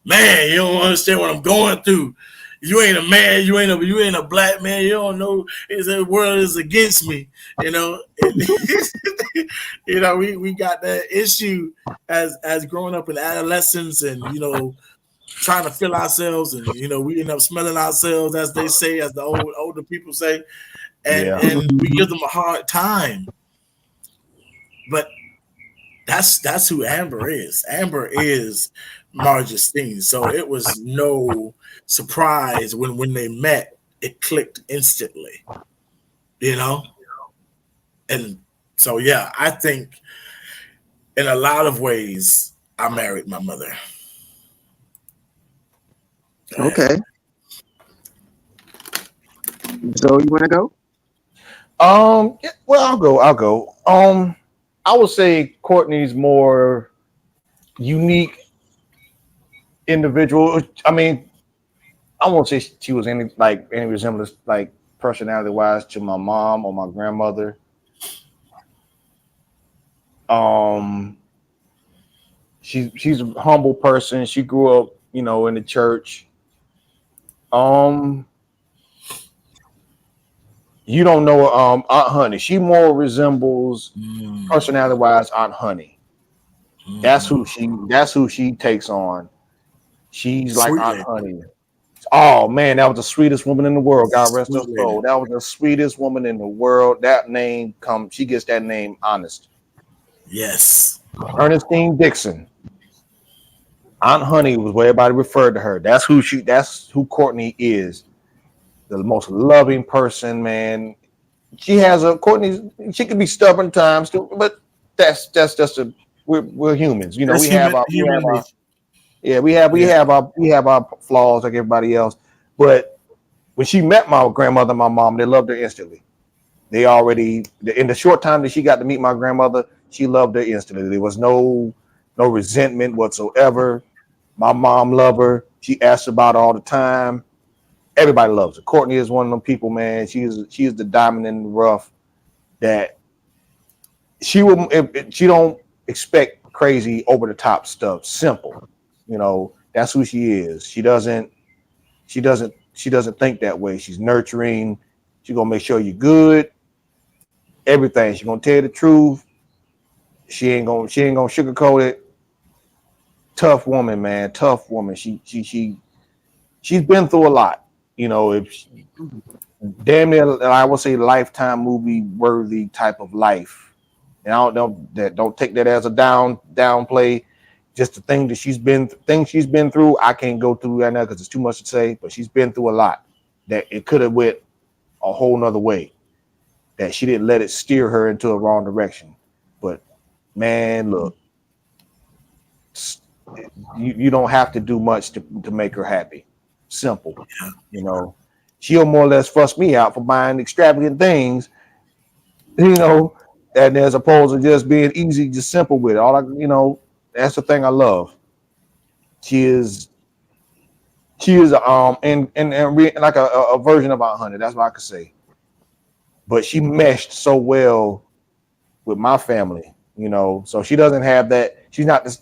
Man, you don't understand what I'm going through. You ain't a man. You ain't a black man. You don't know. The world is against me. We got that issue as growing up in adolescence, and trying to feel ourselves, and we end up smelling ourselves, as they say, as the older people say, and we give them a hard time. But that's who Amber is. Amber is Marjestine. So it was no surprise when they met. It clicked instantly, And so yeah, I think in a lot of ways I married my mother. Okay. So you want to go? Yeah, well, I'll go. I would say Courtney's more unique individual. I mean, I won't say she was any resemblance, like personality wise, to my mom or my grandmother. She's a humble person. She grew up, in the church. You don't know Aunt Honey. She more resembles personality wise Aunt Honey. That's who she takes on. She's like Aunt Honey. Oh man, that was the sweetest woman in the world. God rest her soul. That was the sweetest woman in the world. That name she gets that name honest. Yes. Ernestine Dixon. Aunt Honey was what everybody referred to her. That's who Courtney is. The most loving person, man. She can be stubborn times too, but that's just we're humans. You know, That's we have human nature. yeah, we have our flaws like everybody else. But when she met my grandmother, my mom, they loved her instantly. They already in the short time that she got to meet my grandmother, she loved her instantly. There was no resentment whatsoever. My mom loved her. She asked about her all the time. Everybody loves her. Courtney is one of them people, man. She is the diamond in the rough that she don't expect crazy over the top stuff. Simple. You know, that's who she is. She doesn't think that way. She's nurturing. She's gonna make sure you're good. Everything. She's gonna tell you the truth. She ain't gonna sugarcoat it. Tough woman, man. Tough woman. She's been through a lot. You know, damn near, I would say, lifetime movie worthy type of life. And I don't know that. Don't take that as a downplay. Just the things she's been through. I can't go through right now because it's too much to say. But she's been through a lot that it could have went a whole nother way. That she didn't let it steer her into a wrong direction. But man, look, you don't have to do much to make her happy. Simple. You know, she'll more or less fuss me out for buying extravagant things, you know, and as opposed to just being easy, just simple with it. That's the thing I love. She is and like a version of Aunt Honey. That's what I could say. But she meshed so well with my family, you know. So she doesn't have that. She's not the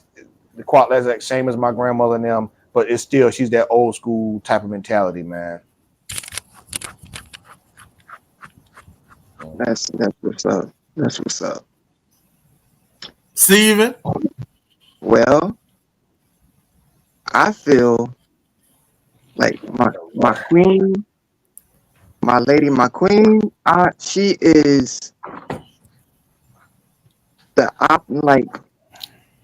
quality same as my grandmother and them, but it's still she's that old school type of mentality, man. That's what's up. That's what's up. Steven? Well, I feel like my queen, my lady, my queen. She is like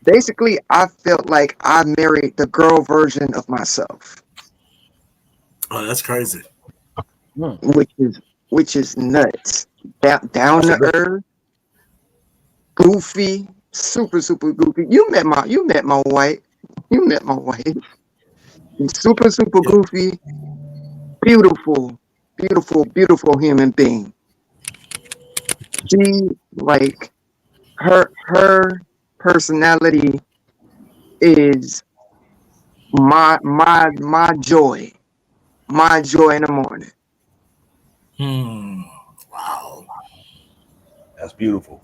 basically. I felt like I married the girl version of myself, Oh, that's crazy. which is nuts. Down to earth, goofy, super goofy. You met my wife. You met my wife. Super goofy, beautiful human being. She like her personality is my joy in the morning. Wow. That's beautiful.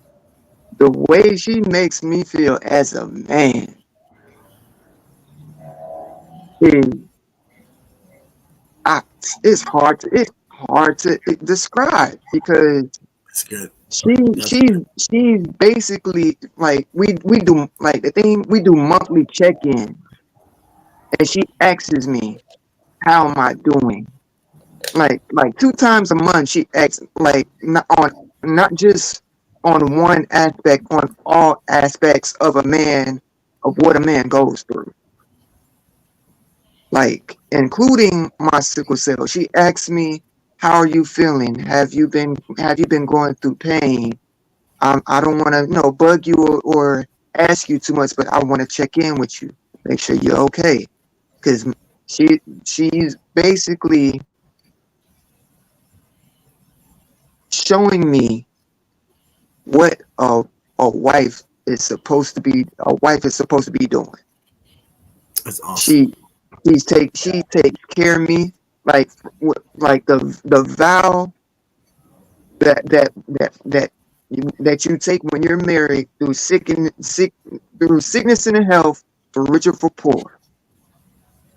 The way she makes me feel as a man is it's hard to describe because That's good. she's basically like we do like the thing we do monthly check-in and she asks me how am I doing like 2 times a month she asks like not just on one aspect on all aspects of what a man goes through. Like, including my sickle cell. She asked me, "How are you feeling? Have you been going through pain? I don't want to, bug you or ask you too much, but I want to check in with you, make sure you're okay." Because she's basically showing me what a wife is supposed to be. A wife is supposed to be doing. That's awesome. She takes care of me like the vow that you take when you're married through sickness and health, for rich or for poor.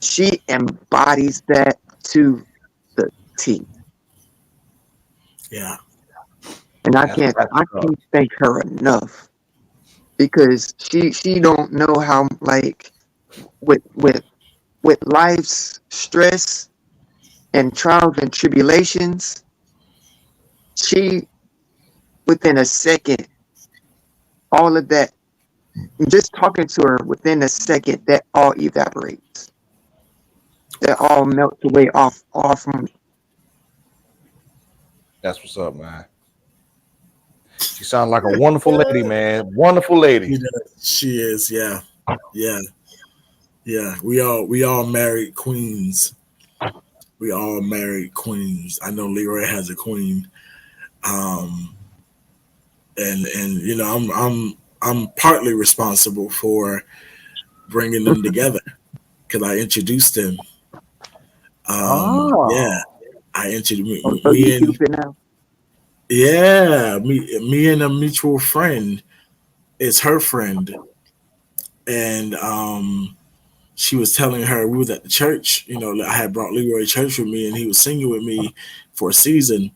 She embodies that to the T. Yeah. And I can't thank her enough because she don't know how like with life's stress and trials and tribulations, she within a second, all of that just talking to her within a second, that all evaporates. That all melts away off from me. That's what's up, man. She sounds like a wonderful lady, man. Wonderful lady. She is, yeah. We all married queens. We all married queens. I know Leroy has a queen. And you know, I'm partly responsible for bringing them together because I introduced them. Yeah, I introduced So me you and keep it now. me and a mutual friend. It's her friend, and she was telling her we was at the church. You know, I had brought Leroy to church with me, and he was singing with me for a season.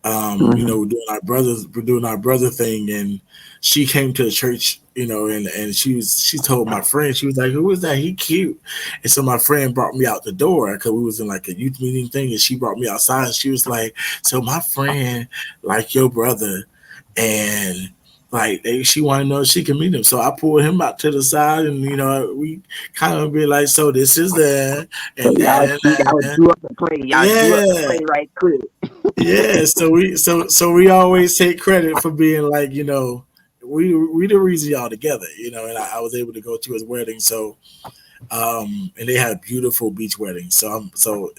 You know, we're doing our brother thing, and she came to the church, you know, and she told my friend, she was like, "Who is that? He cute." And so my friend brought me out the door because we was in like a youth meeting thing, and she brought me outside, and she was like, "So my friend like your brother, and like she wanted to know if she can meet him." So I pulled him out to the side, and you know, we kind of be like, "So this is that," So and y'all that. drew up the play. Y'all drew up the Yeah. play right quick. Yeah, so we always take credit for being like, you know, we the reason y'all together, you know, and I was able to go to his wedding. So and they had a beautiful beach wedding. So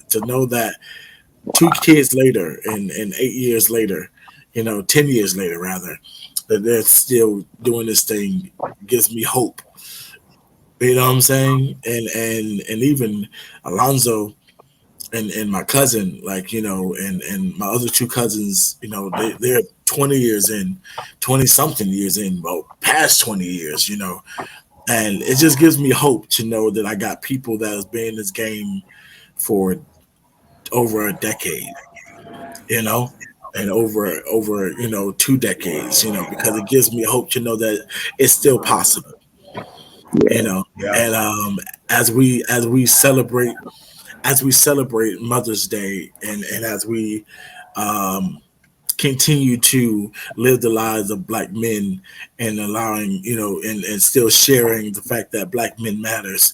to know that 2 kids later and 8 years later, you know, 10 years later rather, that they're still doing this thing gives me hope. You know what I'm saying? And even Alonzo and my cousin, like, you know, and my other 2 cousins, you know, they're 20 years in, 20 something years in, well, past 20 years, you know, and it just gives me hope to know that I got people that has been in this game for over a decade, you know, and over you know 2 decades, you know, because it gives me hope to know that it's still possible, you know, and as we celebrate Mother's Day, and as we um, continue to live the lives of Black men and allowing, you know, and still sharing the fact that Black men matters,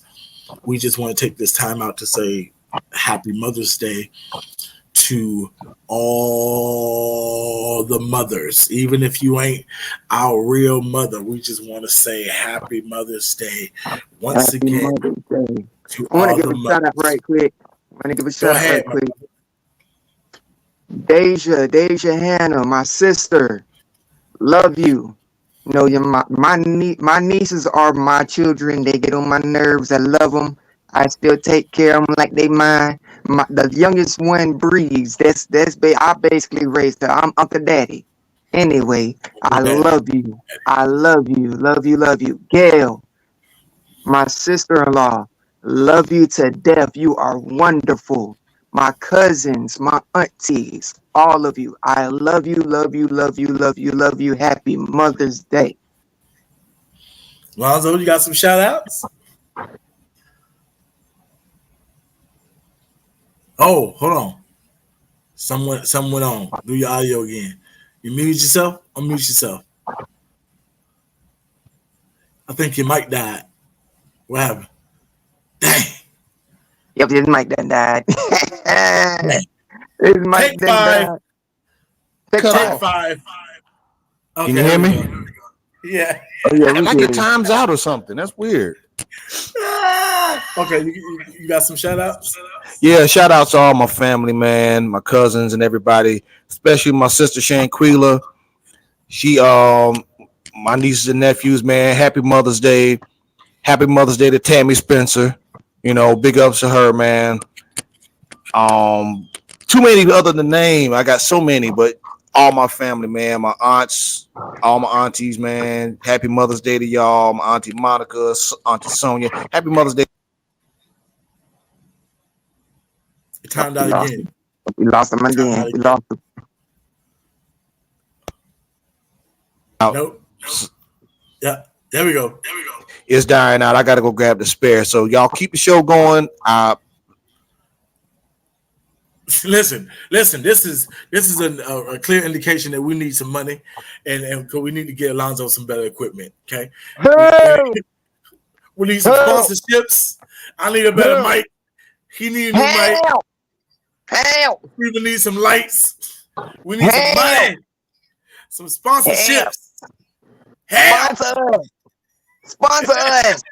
we just want to take this time out to say Happy Mother's Day to all the mothers. Even if you ain't our real mother, we just want to say Happy Mother's Day once Happy again Mother's Day. to I want to all give the a shout out mothers. right quick. I want to give a Go shout out ahead. right quick. Deja Hannah, my sister. Love you. You know, my nieces are my children. They get on my nerves. I love them. I still take care of them like they mine. The youngest one breathes. I basically raised her. I'm Uncle Daddy. Anyway, I Daddy. love you. I love you. Love you. Love you. Gail, my sister-in-law. Love you to death. You are wonderful. My cousins, my aunties, all of you. I love you, love you, love you, love you, love you. Happy Mother's Day. Lonzo, you got some shout outs? Oh, hold on. Someone went on. Do your audio again. You mute yourself? Unmute yourself. I think your mic died. What happened? Dang. Yep, his mic done died. Dang. His mic Take done 5. died. Take Cut Take off. 5. Okay, Can you hear there we me? go. Yeah. Oh yeah, we Like it did. times out or something. That's weird. Okay, you got some shout outs? Yeah, shout out to all my family, man, my cousins and everybody, especially my sister Shanquila. She my nieces and nephews, man. Happy Mother's Day. Happy Mother's Day to Tammy Spencer. You know, big ups to her, man. Too many other than name. I got so many, but all my family, man, my aunts, all my aunties, man. Happy Mother's Day to y'all. My auntie Monica, auntie Sonia. Happy Mother's Day. It timed out again. We lost him again. We lost him. Nope. Yeah. There we go. It's dying out. I gotta go grab the spare. So y'all keep the show going. Listen. This is a clear indication that we need some money, and we need to get Alonzo some better equipment. Okay, Help! we need some Help! sponsorships. I need a better mic. He needs a new mic. Help! We even need some lights. We need some money, some sponsorships. Help! Sponsor us.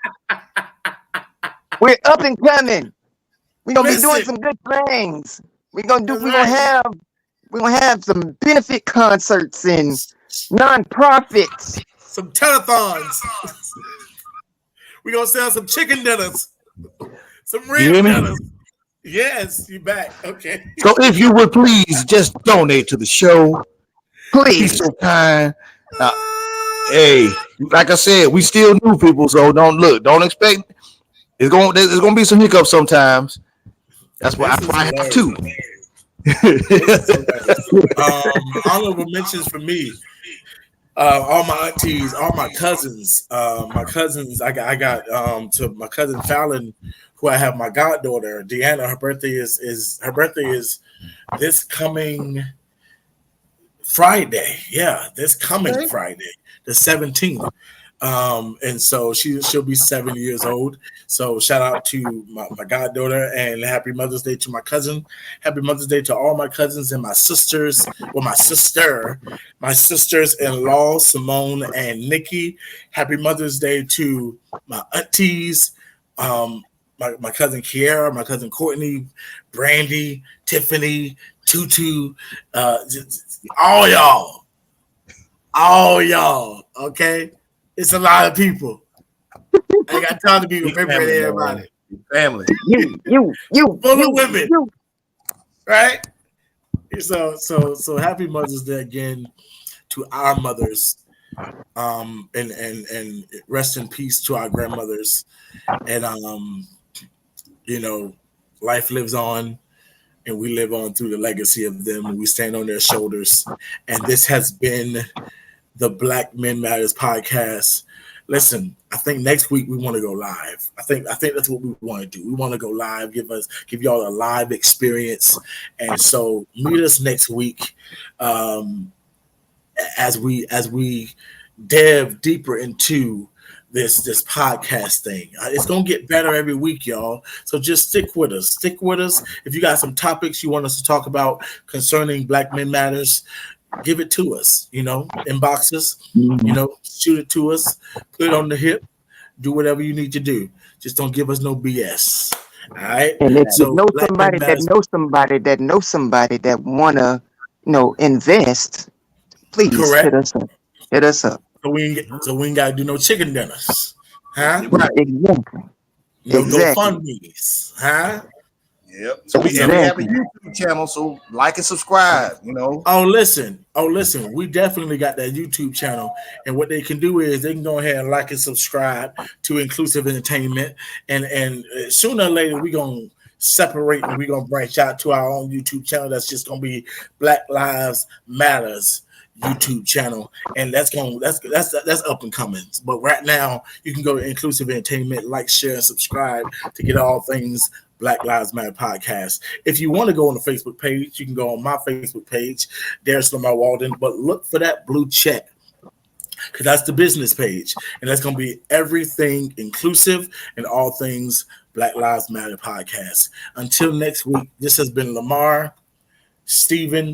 We're up and coming. We're gonna be doing some good things. We're gonna have some benefit concerts and non-profits. Some telethons. We're gonna sell some chicken dinners. Some real dinners. Yes, you back. Okay. So if you would please just donate to the show. Be Please. so kind. Hey, like I said, we still new people, so don't expect there's gonna be some hiccups sometimes. That's why I have to. Honorable mentions for me. All my aunties, all my cousins. I got to my cousin Fallon, who I have my goddaughter Deanna. Her birthday is this coming Friday. Yeah, this coming Friday, the 17th. And so she'll be 7 years old. So shout out to my goddaughter, and happy Mother's Day to my cousin. Happy Mother's Day to all my cousins and my sisters. Well, my sisters-in-law, Simone and Nikki. Happy Mother's Day to my aunties, my cousin Kiara, my cousin Courtney, Brandy, Tiffany, Tutu, all y'all. Okay. It's a lot of people. I got time to be with everybody. Family. You. Full of women. Right? So happy Mother's Day again to our mothers. And rest in peace to our grandmothers. And life lives on, and we live on through the legacy of them, and we stand on their shoulders. And this has been the Black Men Matters podcast. Listen, I think next week we want to go live. I think that's what we want to do. We want to go live, give y'all a live experience. And so meet us next week as we delve deeper into this podcast thing. It's gonna get better every week, y'all. So just stick with us. If you got some topics you want us to talk about concerning Black Men Matters, give it to us, inbox us, shoot it to us, put it on the hip, do whatever you need to do. Just don't give us no BS. All right. And if you know somebody that knows somebody that wanna, invest, please hit us up. So we ain't gotta do no chicken dinners. Huh? Right, exactly. No GoFundMes, huh? Yep. So we have a YouTube channel, so like and subscribe, Oh, listen. We definitely got that YouTube channel. And what they can do is they can go ahead and like and subscribe to Inclusive Entertainment. And sooner or later, we're going to separate and we're going to branch out to our own YouTube channel. That's just going to be Black Lives Matters YouTube channel. And that's up and coming. But right now, you can go to Inclusive Entertainment, like, share, and subscribe to get all things Black Lives Matter podcast. If you want to go on the Facebook page, you can go on my Facebook page, Darius Lamar Walden, but look for that blue check, because that's the business page, and that's going to be everything inclusive and all things Black Lives Matter podcast. Until next week, this has been Lamar, Stephen,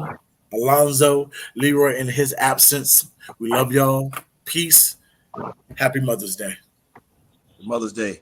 Alonzo, Leroy in his absence. We love y'all. Peace. Happy Mother's Day. Mother's Day.